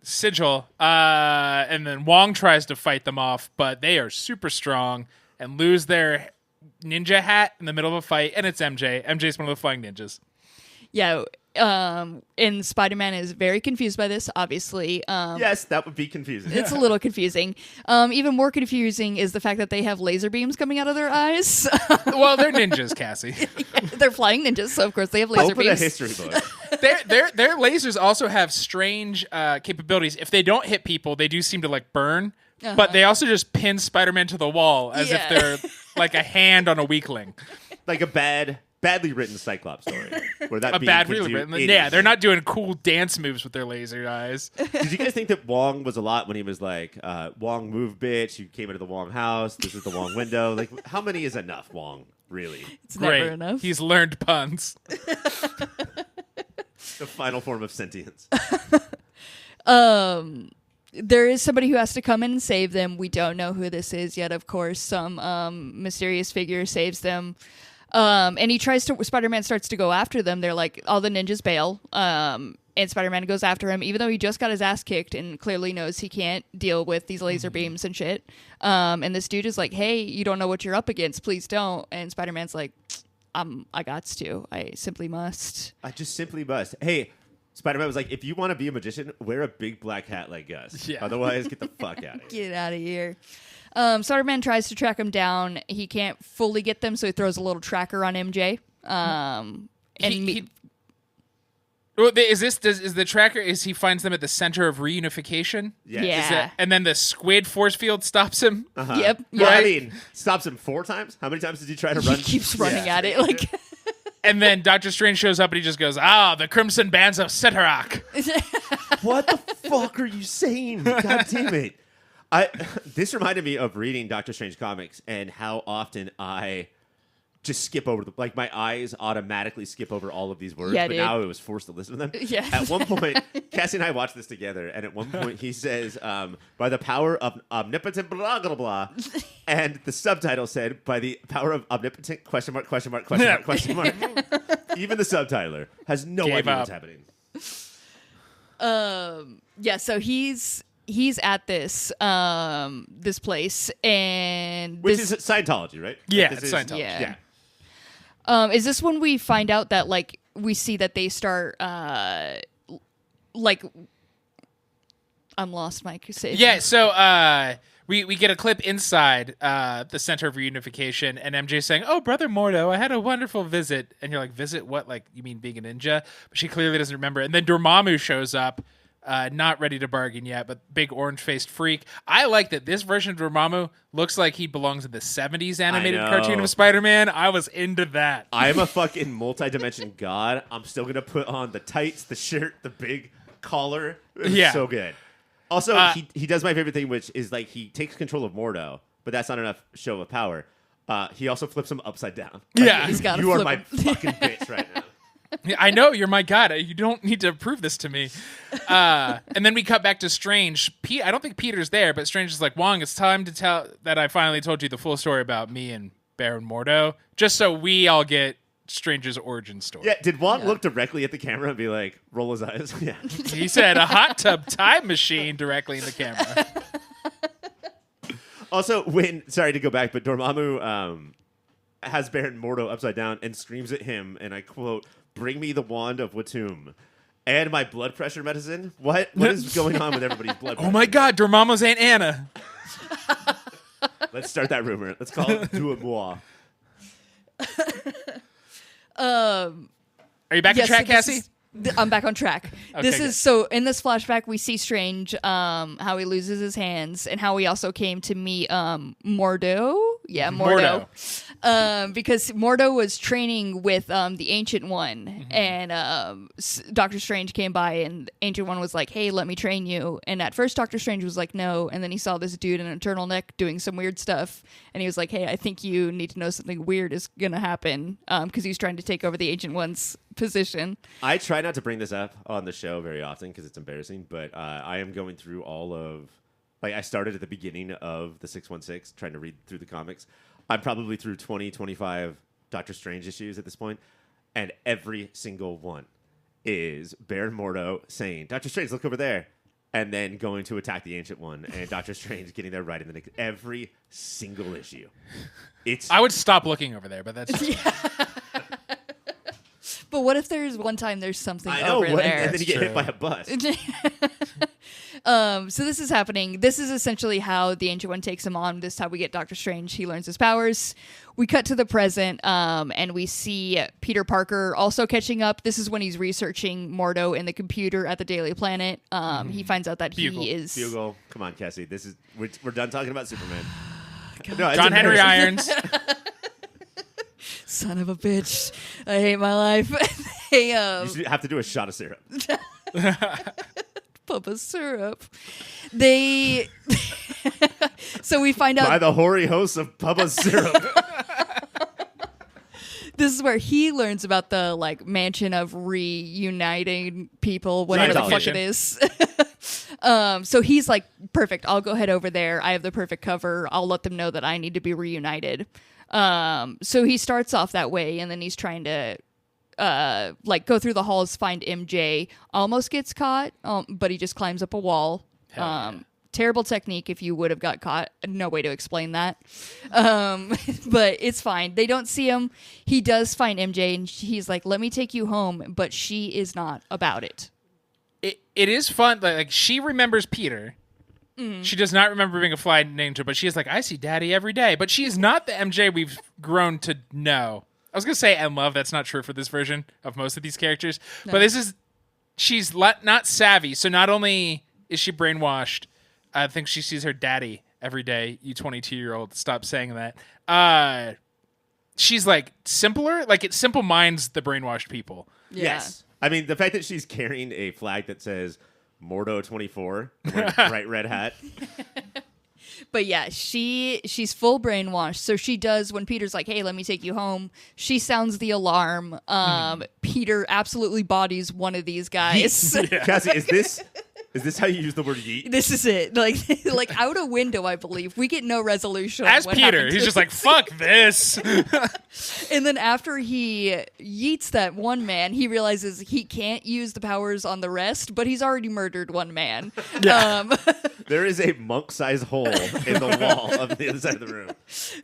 sigil, and then Wong tries to fight them off, but they are super strong and lose their ninja hat in the middle of a fight, and it's MJ. MJ's one of the flying ninjas. Yeah, and Spider-Man is very confused by this, obviously. Yes, that would be confusing. It's a little confusing. Even more confusing is the fact that they have laser beams coming out of their eyes. Well, they're ninjas, Cassie. Yeah, they're flying ninjas, so of course they have laser beams. Open a history book. Their lasers also have strange capabilities. If they don't hit people, they do seem to like burn. Uh-huh. But they also just pin Spider-Man to the wall as if they're like a hand on a weakling. Like a badly written Cyclops story. Where that badly written. Yeah, they're not doing cool dance moves with their laser eyes. Did you guys think that Wong was a lot when he was like, Wong move, bitch, you came into the Wong house, this is the Wong window? Like, how many is enough, Wong, really? It's Great. Never enough. He's learned puns. The final form of sentience. There is somebody who has to come in and save them. We don't know who this is yet, of course. Some mysterious figure saves them. And Spider-Man starts to go after them. They're like, all the ninjas bail. And Spider-Man goes after him, even though he just got his ass kicked and clearly knows he can't deal with these laser beams and shit. And this dude is like, hey, you don't know what you're up against. Please don't. And Spider-Man's like, I gots to. I simply must. I just simply must. Hey, Spider-Man was like, if you want to be a magician, wear a big black hat like us. Yeah. Otherwise, get the fuck out of here. Get out of here. Spider-Man tries to track him down. He can't fully get them, so he throws a little tracker on MJ. Is the tracker? Is he finds them at the center of reunification? Yeah. And then the squid force field stops him. Uh-huh. Yep. Well, I mean, stops him 4 times. How many times did he try to run? He keeps running at it like. And then Doctor Strange shows up and he just goes, the Crimson Bands of Sitarak. What the fuck are you saying? God damn it! This reminded me of reading Doctor Strange comics and how often I just skip over my eyes automatically skip over all of these words, but now I was forced to listen to them. Yeah. At one point, Cassie and I watched this together, and at one point he says, by the power of omnipotent blah, blah, blah, and the subtitle said, by the power of omnipotent question mark, question mark, question mark, question mark. Even the subtitler has no idea what's happening. So he's at this place, and which is Scientology, right? Yeah, it's Scientology. Yeah. Is this when we find out that we see that they start I'm lost, Mike. Yeah, so we get a clip inside the Center of Reunification, and MJ saying, "Oh, Brother Mordo, I had a wonderful visit." And you're like, "Visit what? Like, you mean being a ninja?" But she clearly doesn't remember. And then Dormammu shows up. Not ready to bargain yet, but big orange-faced freak. I like that this version of Dormammu looks like he belongs in the 70s animated cartoon of Spider-Man. I was into that. I'm a fucking multi-dimension god. I'm still going to put on the tights, the shirt, the big collar. It's so good. Also, he does my favorite thing, which is like he takes control of Mordo, but that's not enough show of power. He also flips him upside down. Yeah. He's gotta you are flip my him. fucking bitch right now. I know, you're my god. You don't need to prove this to me. And then we cut back to Strange. I don't think Peter's there, but Strange is like, Wong, it's time to tell that I finally told you the full story about me and Baron Mordo, just so we all get Strange's origin story. Yeah, did Wong look directly at the camera and be like, roll his eyes? Yeah. He said a hot tub time machine directly in the camera. Also, sorry to go back, but Dormammu has Baron Mordo upside down and screams at him, and I quote, "Bring me the wand of Watum and my blood pressure medicine." What is going on with everybody's blood pressure? Oh my god, Dormammu's Aunt Anna. Let's start that rumor. Let's call it Deux Moi. Are you back on track, Cassie? I'm back on track. Okay, so in this flashback we see Strange, how he loses his hands and how we also came to meet Mordo. Yeah, Mordo. Because Mordo was training with the Ancient One, and Doctor Strange came by, and the Ancient One was like, "Hey, let me train you." And at first, Doctor Strange was like, "No," and then he saw this dude in a turtleneck doing some weird stuff, and he was like, "Hey, I think you need to know something weird is gonna happen," because he's trying to take over the Ancient One's position. I try not to bring this up on the show very often because it's embarrassing, but I am going through all of. I started at the beginning of the 616, trying to read through the comics. I'm probably through 20, 25 Doctor Strange issues at this point, and every single one is Baron Mordo saying, "Doctor Strange, look over there," and then going to attack the Ancient One, and Doctor Strange getting there right in the nick. Every single issue. I would stop looking over there, but that's... But what if there's one time there's something I know, over there? and then you get hit by a bus. So this is happening. This is essentially how the Ancient One takes him on. This is how we get Doctor Strange. He learns his powers. We cut to the present, and we see Peter Parker also catching up. This is when he's researching Mordo in the computer at the Daily Planet. He finds out that he is... Bugle. Come on, Cassie. We're done talking about Superman. No, John Henry Irons. Son of a bitch. I hate my life. Hey, you should have to do a shot of syrup. Papa syrup. So we find out by the hoary hosts of Papa syrup. This is where he learns about the mansion of reuniting people, whatever the fuck it is. So he's like, perfect, I'll go head over there. I have the perfect cover. I'll let them know that I need to be reunited. So he starts off that way, and then he's trying to go through the halls, find MJ, almost gets caught, but he just climbs up a wall. Terrible technique if you would have got caught. No way to explain that. But it's fine. They don't see him. He does find MJ, and he's like, let me take you home, but she is not about it. It is fun. Like she remembers Peter. Mm. She does not remember being a flying ninja, but she is like, I see Daddy every day. But she is not the MJ we've grown to know. I was going to say and love. That's not true for this version of most of these characters. No. But she's not savvy. So not only is she brainwashed, I think she sees her daddy every day. You 22-year-old, stop saying that. She's like simpler. Like it simple minds the brainwashed people. Yeah. Yes. I mean, the fact that she's carrying a flag that says Mordo 24, bright red hat. But yeah, she's full brainwashed. So she does, when Peter's like, hey, let me take you home, she sounds the alarm. Peter absolutely bodies one of these guys. Yeah. Cassie, is this how you use the word yeet? This is it. Like out a window, I believe. We get no resolution. As Peter, he's just like, fuck this. And then after he yeets that one man, he realizes he can't use the powers on the rest, but he's already murdered one man. Yeah. There is a monk-sized hole in the wall of the other side of the room.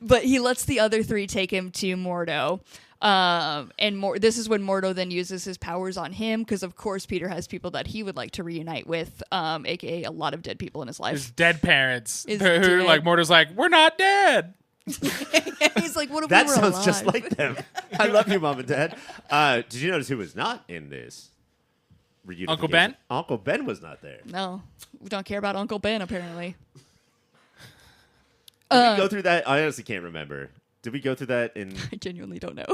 But he lets the other three take him to Mordo. This is when Mordo then uses his powers on him, because of course Peter has people that he would like to reunite with, aka a lot of dead people in his life. His dead parents, who like Mordo's like, we're not dead. He's like, what if that we were sounds alive? just like them. I love you, Mom and Dad. Did you notice who was not in this reunification? Uncle Ben? Uncle Ben was not there. No, we don't care about Uncle Ben apparently. Did we go through that? I honestly can't remember. Did we go through that in... I genuinely don't know.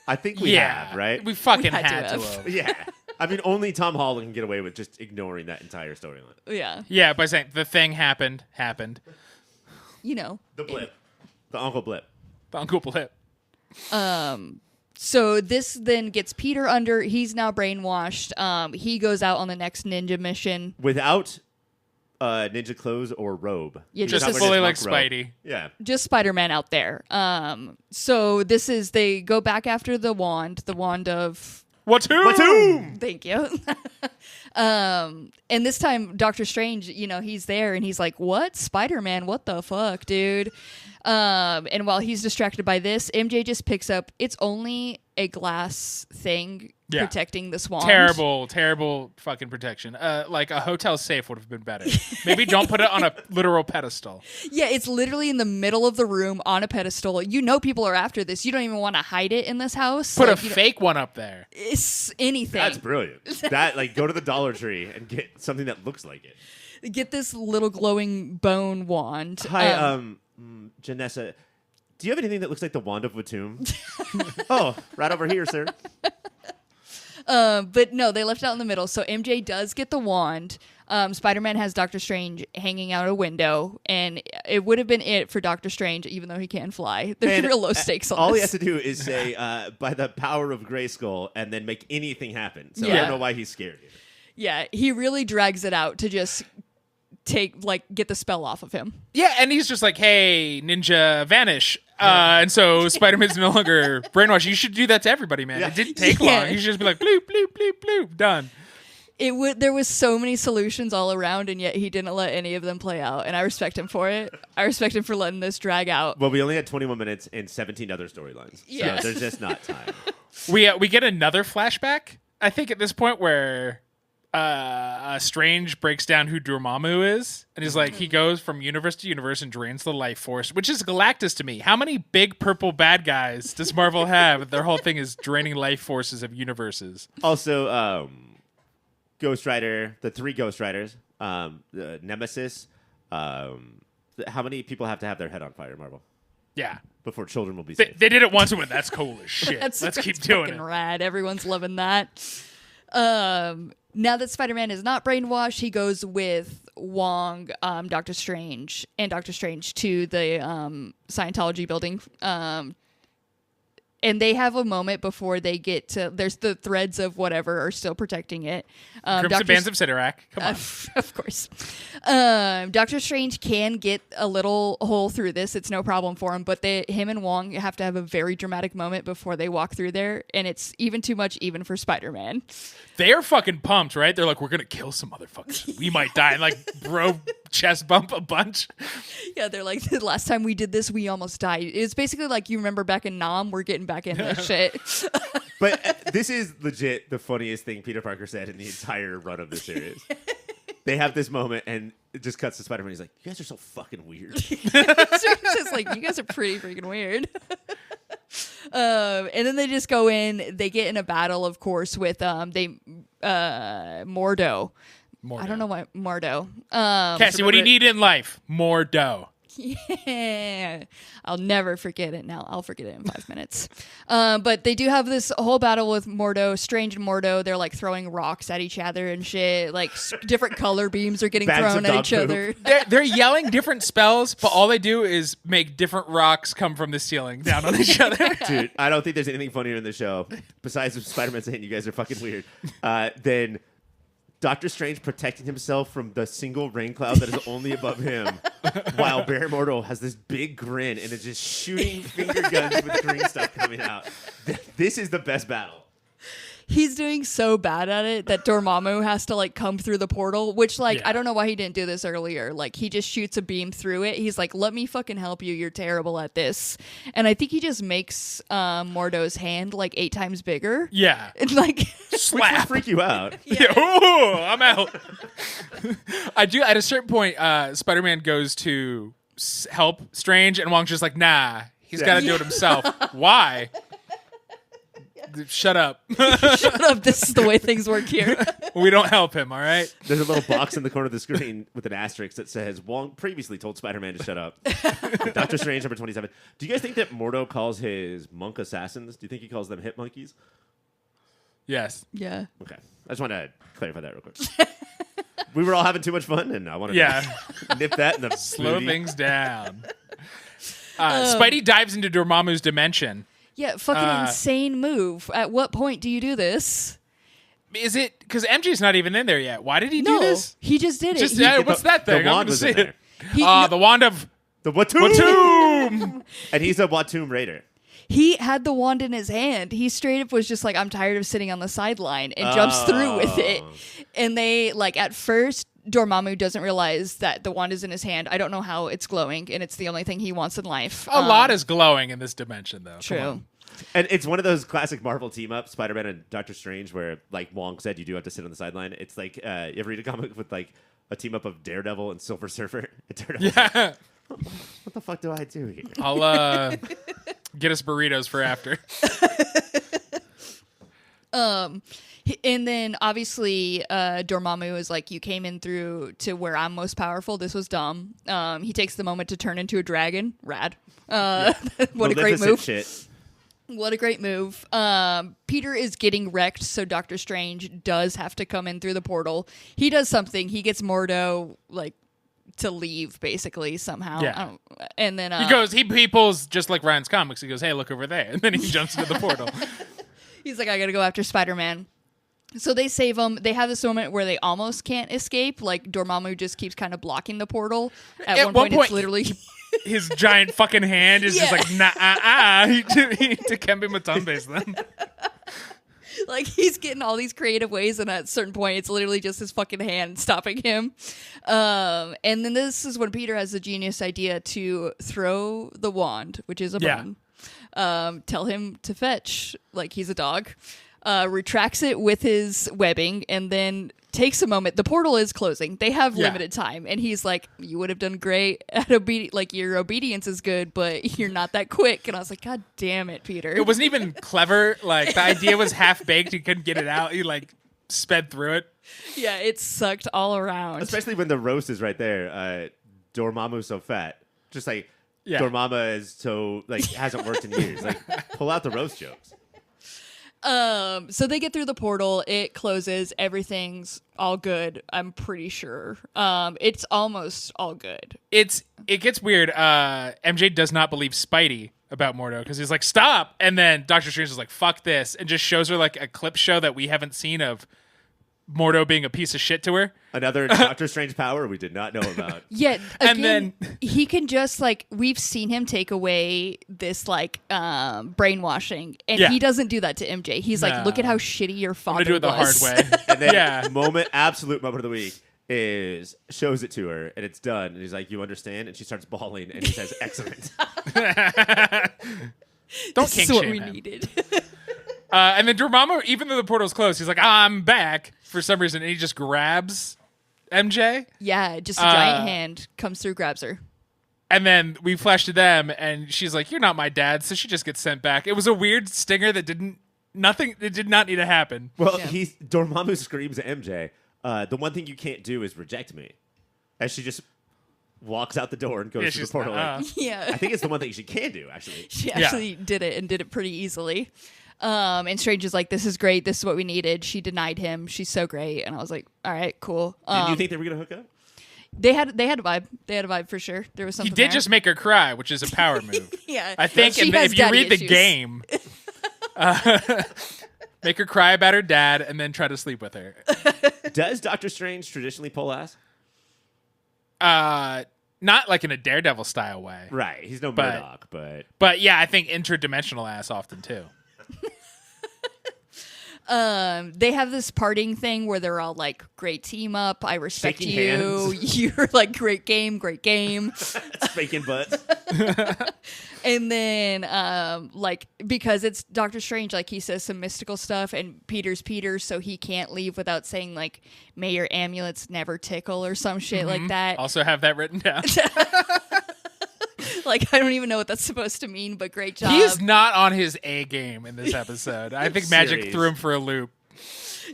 I think we have, right? We fucking had to have. Yeah. I mean, only Tom Holland can get away with just ignoring that entire storyline. Yeah. Yeah, by saying the thing happened. You know. The blip. The Uncle Blip. The Uncle Blip. So this then gets Peter under. He's now brainwashed. He goes out on the next ninja mission. Without... ninja clothes or robe. Yeah, just fully like Spidey. Yeah. Just Spider-Man out there. So they go back after the wand of... Watum! Thank you. And this time, Doctor Strange, he's there, and he's like, what? Spider-Man? What the fuck, dude? And while he's distracted by this, MJ just picks up, it's only a glass thing protecting this wand. Terrible fucking protection. Like a hotel safe would have been better. Maybe don't put it on a literal pedestal. Yeah, it's literally in the middle of the room on a pedestal. People are after this. You don't even want to hide it in this house. Put a fake one up there. It's anything. That's brilliant. Go to the Dollar Tree and get something that looks like it. Get this little glowing bone wand. Hi, Janessa, do you have anything that looks like the wand of Watum? Oh, right over here, sir. But no, they left it out in the middle. So MJ does get the wand. Spider-Man has Doctor Strange hanging out a window, and it would have been it for Doctor Strange, even though he can fly. There's real low stakes on this. All he has to do is say, by the power of Grayskull, and then make anything happen. So I don't know why he's scared. Yeah, he really drags it out to just get the spell off of him. Yeah, and he's just like, hey, ninja, vanish. And so Spider-Man's no longer brainwashed. You should do that to everybody, man. Yeah. It didn't take long. You should just be like, bloop, bloop, bloop, bloop, done. There was so many solutions all around, and yet he didn't let any of them play out, and I respect him for it. I respect him for letting this drag out. Well, we only had 21 minutes and 17 other storylines, so there's just not time. We get another flashback, I think, at this point, where Strange breaks down who Dormammu is, and he's like, he goes from universe to universe and drains the life force, which is Galactus to me. How many big purple bad guys does Marvel have? Their whole thing is draining life forces of universes. Also, Ghost Rider, the three Ghost Riders, Nemesis. How many people have to have their head on fire, Marvel? Yeah. Before children will be safe. They did it once and went, that's cool as shit. Let's keep doing it. Rad. Everyone's loving that. Now that Spider-Man is not brainwashed, he goes with Wong, Doctor Strange, and Doctor Strange to the Scientology building. And they have a moment before they get to, there's the threads of whatever are still protecting it. Crimson Bands of Sidorak. Come on. Of course. Doctor Strange can get a little hole through this. It's no problem for him. But him and Wong have to have a very dramatic moment before they walk through there. And it's even too much even for Spider-Man. They are fucking pumped, right? They're like, we're going to kill some motherfuckers. We might die. And like, bro, chest bump a bunch. Yeah, they're like, the last time we did this, we almost died. It's basically like, you remember back in Nam, we're getting back in this shit. But this is legit the funniest thing Peter Parker said in the entire run of this series. They have this moment, and it just cuts to Spider-Man. He's like, you guys are so fucking weird. It's just like, you guys are pretty freaking weird. And then they just go in. They get in a battle, of course, with Mordo. I don't know why Mordo. Cassie, what do you need in life? More dough. Yeah, I'll never forget it now. I'll forget it in 5 minutes. But they do have this whole battle with Mordo, Strange and Mordo. They're like throwing rocks at each other and shit. Like different color beams are getting thrown at each other. They're yelling different spells, but all they do is make different rocks come from the ceiling down on each other. Dude, I don't think there's anything funnier in the show, besides Spider-Man saying you guys are fucking weird, than Doctor Strange protecting himself from the single rain cloud that is only above him, while Baron Mordo has this big grin and is just shooting finger guns with green stuff coming out. This is the best battle. He's doing so bad at it that Dormammu has to like come through the portal, which like, I don't know why he didn't do this earlier. Like he just shoots a beam through it. He's like, let me fucking help you. You're terrible at this. And I think he just makes Mordo's hand like 8 times bigger. Yeah. And like slap. Which would freak you out. Yeah. Ooh, I'm out. I do. At a certain point, Spider-Man goes to help Strange, and Wong's just like, nah, he's got to do it himself. Why? Shut up. Shut up. This is the way things work here. We don't help him, all right? There's a little box in the corner of the screen with an asterisk that says, Wong previously told Spider-Man to shut up. Doctor Strange, number 27. Do you guys think that Mordo calls his monk assassins? Do you think he calls them hit monkeys? Yes. Yeah. Okay. I just want to clarify that real quick. We were all having too much fun, and I wanted to nip that in the slow booty. things down. Spidey dives into Dormammu's dimension. Yeah, fucking insane move. At what point do you do this? Is it because MJ's not even in there yet? Why did he do this? He just did it. What's that thing? The I'm wand going to was see in it. there. The wand of The Watum! Watum! And he's a Watum Raider. He had the wand in his hand. He straight up was just like, I'm tired of sitting on the sideline, and jumps through with it. And they, like, at first, Dormammu doesn't realize that the wand is in his hand. I don't know how it's glowing, and it's the only thing he wants in life. A lot is glowing in this dimension, though. True. And it's one of those classic Marvel team-ups, Spider-Man and Doctor Strange, where, like Wong said, you do have to sit on the sideline. It's like, you ever read a comic with, like, a team-up of Daredevil and Silver Surfer? Yeah. What the fuck do I do here? I'll get us burritos for after. And then obviously Dormammu is like, you came in through to where I'm most powerful. This was dumb. He takes the moment to turn into a dragon. Rad. What a great move. Shit. What a great move. Peter is getting wrecked, so Doctor Strange does have to come in through the portal. He does something. He gets Mordo, like, to leave, basically, somehow. Yeah. And then he pulls, just like Ryan's comics, he goes, hey, look over there. And then he jumps into the portal. He's like, I gotta go after Spider-Man. So they save him. They have this moment where they almost can't escape. Like, Dormammu just keeps kind of blocking the portal. At one point, it's literally... His giant fucking hand is just like, nah, he Dikembe Mutombe's them. Like, he's getting all these creative ways, and at a certain point, it's literally just his fucking hand stopping him. And then this is when Peter has the genius idea to throw the wand, which is a bone. Tell him to fetch, like he's a dog. Retracts it with his webbing, and then takes a moment. The portal is closing. They have limited time, and he's like, you would have done great at like, your obedience is good, but you're not that quick. And I was like, God damn it, Peter. It wasn't even clever. Like, the idea was half-baked. He couldn't get it out. He, like, sped through it. Yeah, it sucked all around. Especially when the roast is right there. Dormammu's so fat. Just like, Dormammu is so, like, hasn't worked in years. Like, pull out the roast jokes. So they get through the portal, it closes, everything's all good, I'm pretty sure. It's almost all good. It gets weird. MJ does not believe Spidey about Mordo because he's like, stop. And then Doctor Strange is like, fuck this. And just shows her like a clip show that we haven't seen of Mordo being a piece of shit to her. Another Doctor Strange power we did not know about. Yeah, again, And then he can just like, we've seen him take away this like brainwashing, and he doesn't do that to MJ. He's like, look at how shitty your father I'm gonna do it was. the hard way. And then absolute moment of the week is shows it to her, and it's done. And he's like, you understand? And she starts bawling, and he says, excellent. Don't This kink is what shame we him. needed. And then Dormammu, even though the portal's closed, he's like, I'm back for some reason. And he just grabs MJ. Yeah, just a giant hand comes through, grabs her. And then we flash to them, and she's like, you're not my dad. So she just gets sent back. It was a weird stinger that did not need to happen. Well, Dormammu screams at MJ, the one thing you can't do is reject me. As she just walks out the door and goes through the portal. Yeah. I think it's the one thing she can do, actually. She actually did it, and did it pretty easily. And Strange is like, this is great. This is what we needed. She denied him. She's so great. And I was like, all right, cool. Did you think they were going to hook up? They had a vibe. They had a vibe for sure. There was something He did there. just make her cry, which is a power move. Yeah. I think She has if you daddy read the issues. game, make her cry about her dad and then try to sleep with her. Does Doctor Strange traditionally pull ass? Not like in a Daredevil style way. Right. He's no Murdoch, but... But yeah, I think interdimensional ass often too. They have this parting thing where they're all like, great team up. I respect Shaking you. hands. You're like, great game. Spanking butts. And then, like, because it's Doctor Strange, like, he says some mystical stuff, and Peter's Peter, so he can't leave without saying, like, may your amulets never tickle or some shit like that. Also have that written down. Like, I don't even know what that's supposed to mean, but great job. He's not on his A game in this episode. I think Magic Series. threw him for a loop.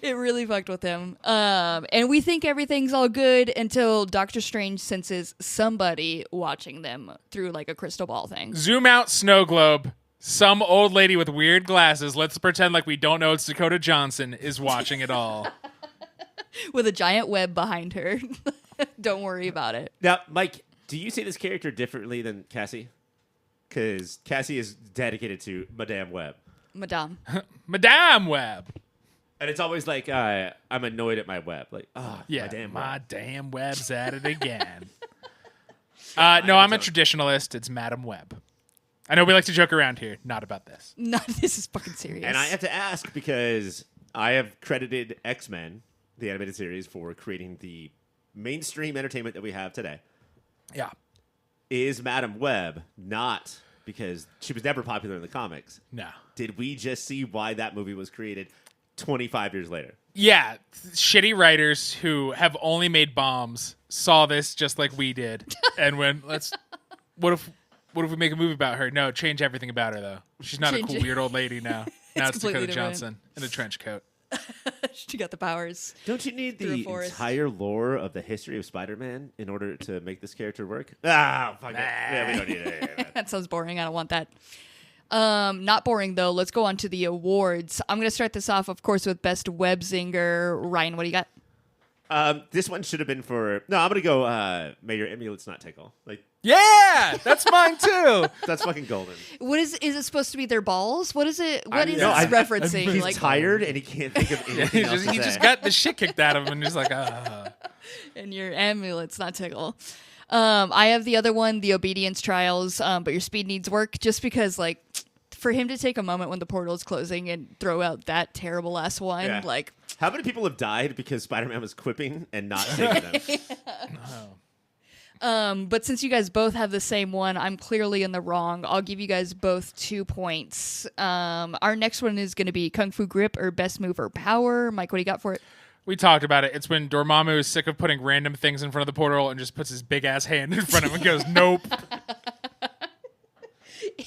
It really fucked with him. And we think everything's all good until Doctor Strange senses somebody watching them through, like, a crystal ball thing. Zoom out, snow globe. Some old lady with weird glasses, let's pretend like we don't know it's Dakota Johnson, is watching it all. With a giant web behind her. Don't worry about it. Now, Mike, do you see this character differently than Cassie? Because Cassie is dedicated to Madame Web. Madame. Madame Web. And it's always like, I'm annoyed at my web. Like, Yeah, Madame my Web. damn web's at it again. No, I'm a traditionalist. It's Madam Web. I know we like to joke around here. Not about this. No, this is fucking serious. And I have to ask because I have credited X-Men, the animated series, for creating the mainstream entertainment that we have today. Yeah. Is Madame Web not because she was never popular in the comics? No. Did we just see why that movie was created 25 years later? Yeah, shitty writers who have only made bombs saw this just like we did and went, what if we make a movie about her? No, change everything about her though. She's not a cool weird old lady now. Now it's completely Dakota different. Johnson in a trench coat. She got the powers. Don't you need Through a the forest. entire lore of the history of Spider-Man in order to make this character work? Fuck it. Yeah, we don't need it. That sounds boring. I don't want that. Not boring though. Let's go on to the awards. I'm gonna start this off, of course, with best web zinger. Ryan, what do you got? This one should have been for... No, I'm going to go May Your Amulets Not Tickle. Like, Yeah, that's mine too. that's fucking golden. What is it supposed to be their balls? What is it? What is know. this referencing? He's like, tired and he can't think of anything else to he say. just got the shit kicked out of him and he's like, and your amulets, not tickle. I have the other one, the obedience trials, but your speed needs work, just because, like, for him to take a moment when the portal is closing and throw out that terrible ass one, Yeah. like, How many people have died because Spider-Man was quipping and not saving them? but since you guys both have the same one, I'm clearly in the wrong. I'll give you guys both 2 points. Our next one is going to be Kung Fu Grip or Best Move or Power. Mike, what do you got for it? we talked about it. It's when Dormammu is sick of putting random things in front of the portal and just puts his big ass hand in front of him and goes, nope.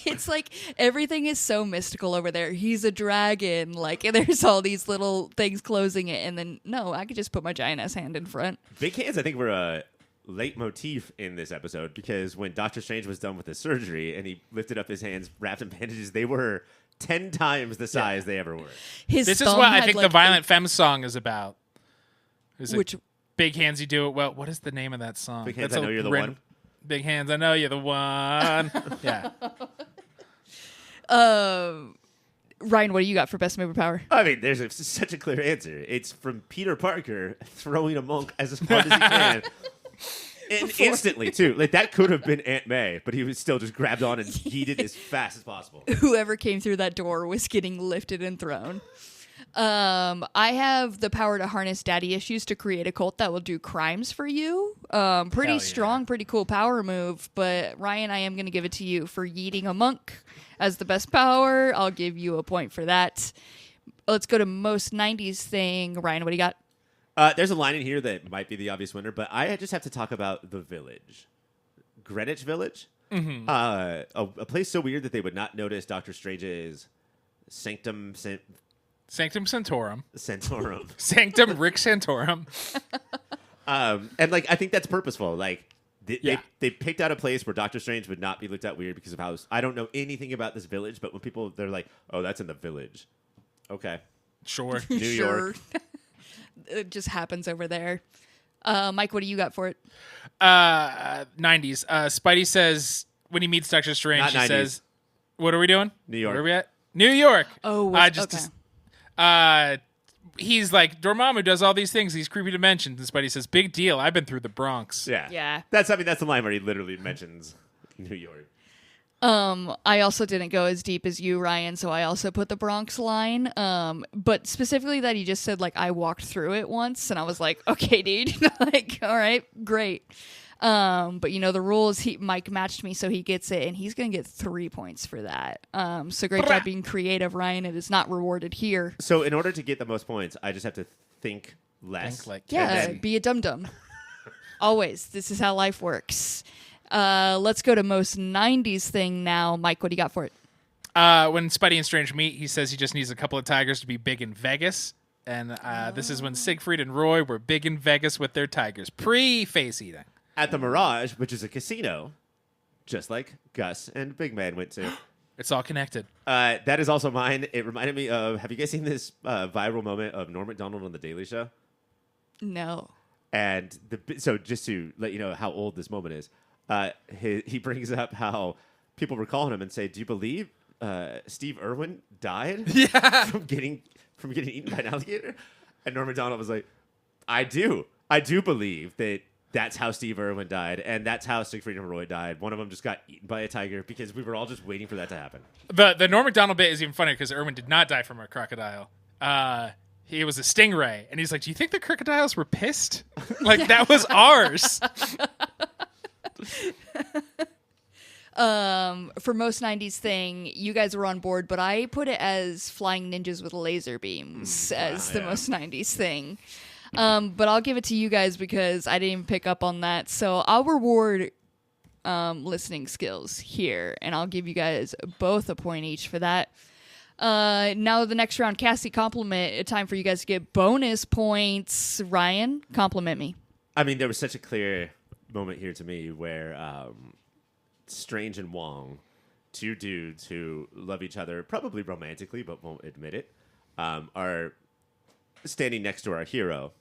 It's like everything is so mystical over there. He's a dragon. Like, and there's all these little things closing it. And then, no, I could just put my giant ass hand in front. Big hands, I think, were a leitmotif in this episode because when Doctor Strange was done with his surgery and he lifted up his hands wrapped in bandages, they were 10 times the size they ever were. His This is thumb what I had, think like, the Violent Femme song is about. Which Big Hands, You Do It Well. What is the name of that song? Big Hands, I Know You're the One. Big Hands, I Know You're the One. Yeah. Ryan, what do you got for best movie power? I mean, there's such a clear answer. It's from Peter Parker throwing a monk as hard as he can. And instantly, too. Like, that could have been Aunt May, but he was still just grabbed on and yeeted as fast as possible. Whoever came through that door was getting lifted and thrown. I have the power to harness daddy issues to create a cult that will do crimes for you. Pretty strong, pretty cool power move. But Ryan, I am going to give it to you for yeeting a monk as the best power. I'll give you a point for that. Let's go to most 90s thing. Ryan, what do you got? There's a line in here that might be the obvious winner, but I just have to talk about the village. Greenwich Village? Mm-hmm. A place so weird that they would not notice Doctor Strange's Sanctum Sanctorum. Sanctum Rick Santorum. And like I think that's purposeful. Like they picked out a place where Doctor Strange would not be looked at weird because of how I don't know anything about this village, but when people they're like, "Oh, that's in the village." Okay. Sure. New York. It just happens over there. Mike, what do you got for it? 90s. Spidey says when he meets Doctor Strange, Not he 90s. says, "What are we doing? New York. Where are we at? New York." Oh, okay. He's like, Dormammu does all these things, these creepy dimensions. And Spidey says, "Big deal. I've been through the Bronx." Yeah. That's the line where he literally mentions New York. I also didn't go as deep as you, Ryan, so I also put the Bronx line. But specifically that he just said, like, I walked through it once, and I was like, okay, dude. Like, all right, great. But, you know, the rules, Mike matched me, so he gets it, and he's going to get 3 points for that. So great job being creative, Ryan. It is not rewarded here. So in order to get the most points, I just have to think less. Be a dum-dum. Always. This is how life works. Let's go to most 90s thing now. Mike, what do you got for it? When Spidey and Strange meet, he says he just needs a couple of tigers to be big in Vegas. And this is when Siegfried and Roy were big in Vegas with their tigers, pre-face eating. At the Mirage, which is a casino, just like Gus and Big Man went to. It's all connected. That is also mine. It reminded me of, have you guys seen this viral moment of Norm Macdonald on The Daily Show? No. And so just to let you know how old this moment is, he brings up how people were calling him and say, "Do you believe Steve Irwin died from getting eaten by an alligator?" And Norm Macdonald was like, "I do believe that's how Steve Irwin died, and that's how Siegfried and Roy died. One of them just got eaten by a tiger because we were all just waiting for that to happen." The Norm Macdonald bit is even funnier because Irwin did not die from a crocodile. He was a stingray, and he's like, "Do you think the crocodiles were pissed? Like that was ours." For most 90s thing, you guys were on board, but I put it as flying ninjas with laser beams the most 90s thing. But I'll give it to you guys because I didn't even pick up on that. So I'll reward listening skills here, and I'll give you guys both a point each for that. Now the next round, Cassie, compliment. A time for you guys to get bonus points. Ryan, compliment me. I mean, there was such a clear moment here to me where Strange and Wong, two dudes who love each other, probably romantically, but won't admit it, are standing next to our hero,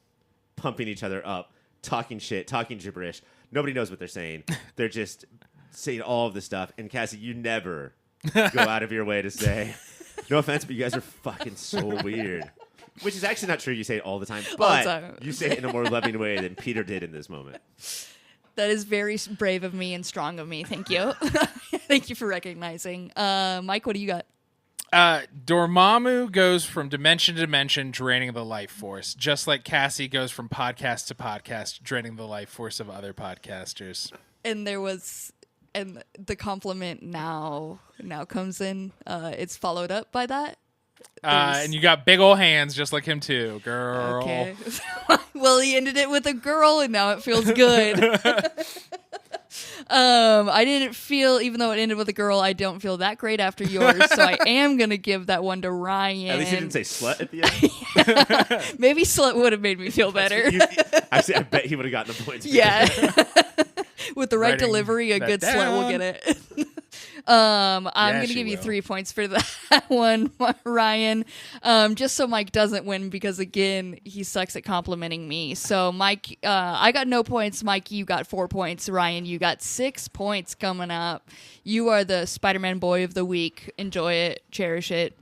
pumping each other up, talking shit, talking gibberish. Nobody knows what they're saying. They're just saying all of this stuff. And Cassie, you never go out of your way to say, no offense, but you guys are fucking so weird. Which is actually not true. You say it all the time. But you say it in a more loving way than Peter did in this moment. That is very brave of me and strong of me. Thank you. Thank you for recognizing. Mike, what do you got? Dormammu goes from dimension to dimension, draining the life force, just like Cassie goes from podcast to podcast, draining the life force of other podcasters. And the compliment now comes in. It's followed up by that. And you got big old hands just like him too, girl. Okay. Well, he ended it with a girl, and now it feels good. I didn't feel, even though it ended with a girl, I don't feel that great after yours, so I am going to give that one to Ryan. At least you didn't say slut at the end. Maybe slut would have made me feel better. Actually, I bet he would have gotten the points. Yeah. With the right delivery, a good slut will get it. I'm going to give you 3 points for that one, Ryan. Just so Mike doesn't win because, again, he sucks at complimenting me. So, Mike, I got no points. Mike, you got 4 points. Ryan, you got 6 points coming up. You are the Spider-Man boy of the week. Enjoy it. Cherish it.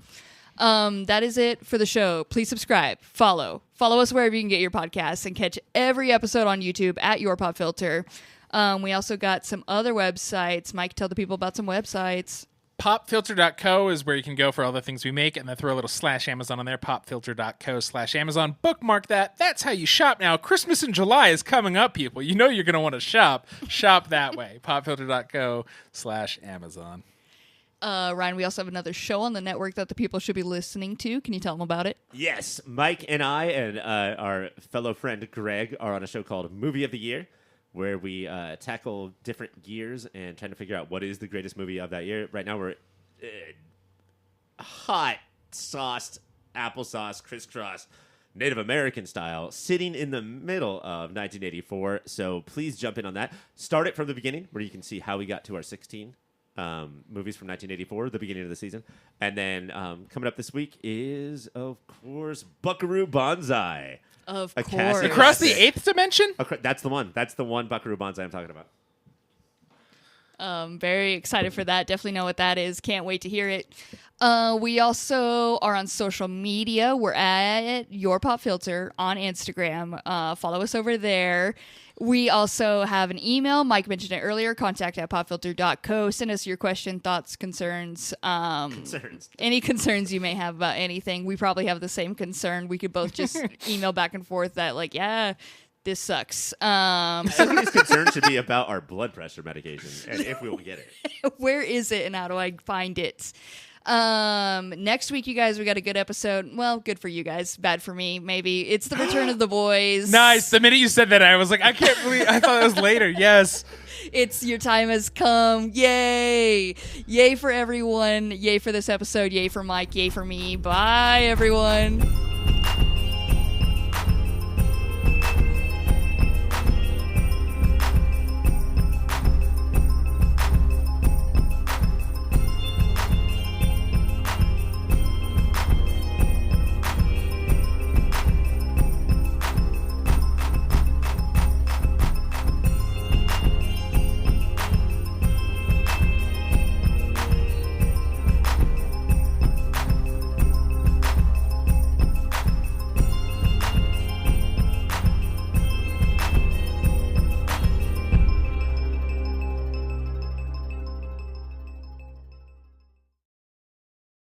That is it for the show. Please subscribe, follow us wherever you can get your podcasts, and catch every episode on YouTube at Your Pop Filter. We also got some other websites. Mike, tell the people about some websites. Popfilter.co is where you can go for all the things we make, and then throw a little /Amazon on there. Popfilter.co/Amazon. Bookmark that. That's how you shop now. Christmas in July is coming up, people. You know you're going to want to shop. Shop that way. Popfilter.co/Amazon. Ryan, we also have another show on the network that the people should be listening to. Can you tell them about it? Yes. Mike and I and our fellow friend Greg are on a show called Movie of the Year, where we tackle different years and trying to figure out what is the greatest movie of that year. Right now we're hot sauced applesauce crisscross Native American style, sitting in the middle of 1984. So please jump in on that. Start it from the beginning, where you can see how we got to our 16 movies from 1984, the beginning of the season. And then coming up this week is, of course, Buckaroo Banzai. Of course. Across the eighth dimension? That's the one. That's the one Buckaroo Banzai I'm talking about. Very excited for that. Definitely know what that is. Can't wait to hear it. We also are on social media. We're at Your Pop Filter on Instagram. Follow us over there. We also have an email. Mike mentioned it earlier. contact@popfilter.co. Send us your question, thoughts, concerns. Any concerns you may have about anything. We probably have the same concern. We could both just email back and forth that, like, yeah, this sucks. I think his concern should be about our blood pressure medication and if we will get it. Where is it and how do I find it? Next week, you guys, we got a good episode. Well, good for you guys, bad for me, maybe. It's the return of the boys. Nice. The minute you said that, I was like, I can't believe, I thought it was later. Yes. It's your time has come. Yay. Yay for everyone. Yay for this episode. Yay for Mike. Yay for me. Bye, everyone.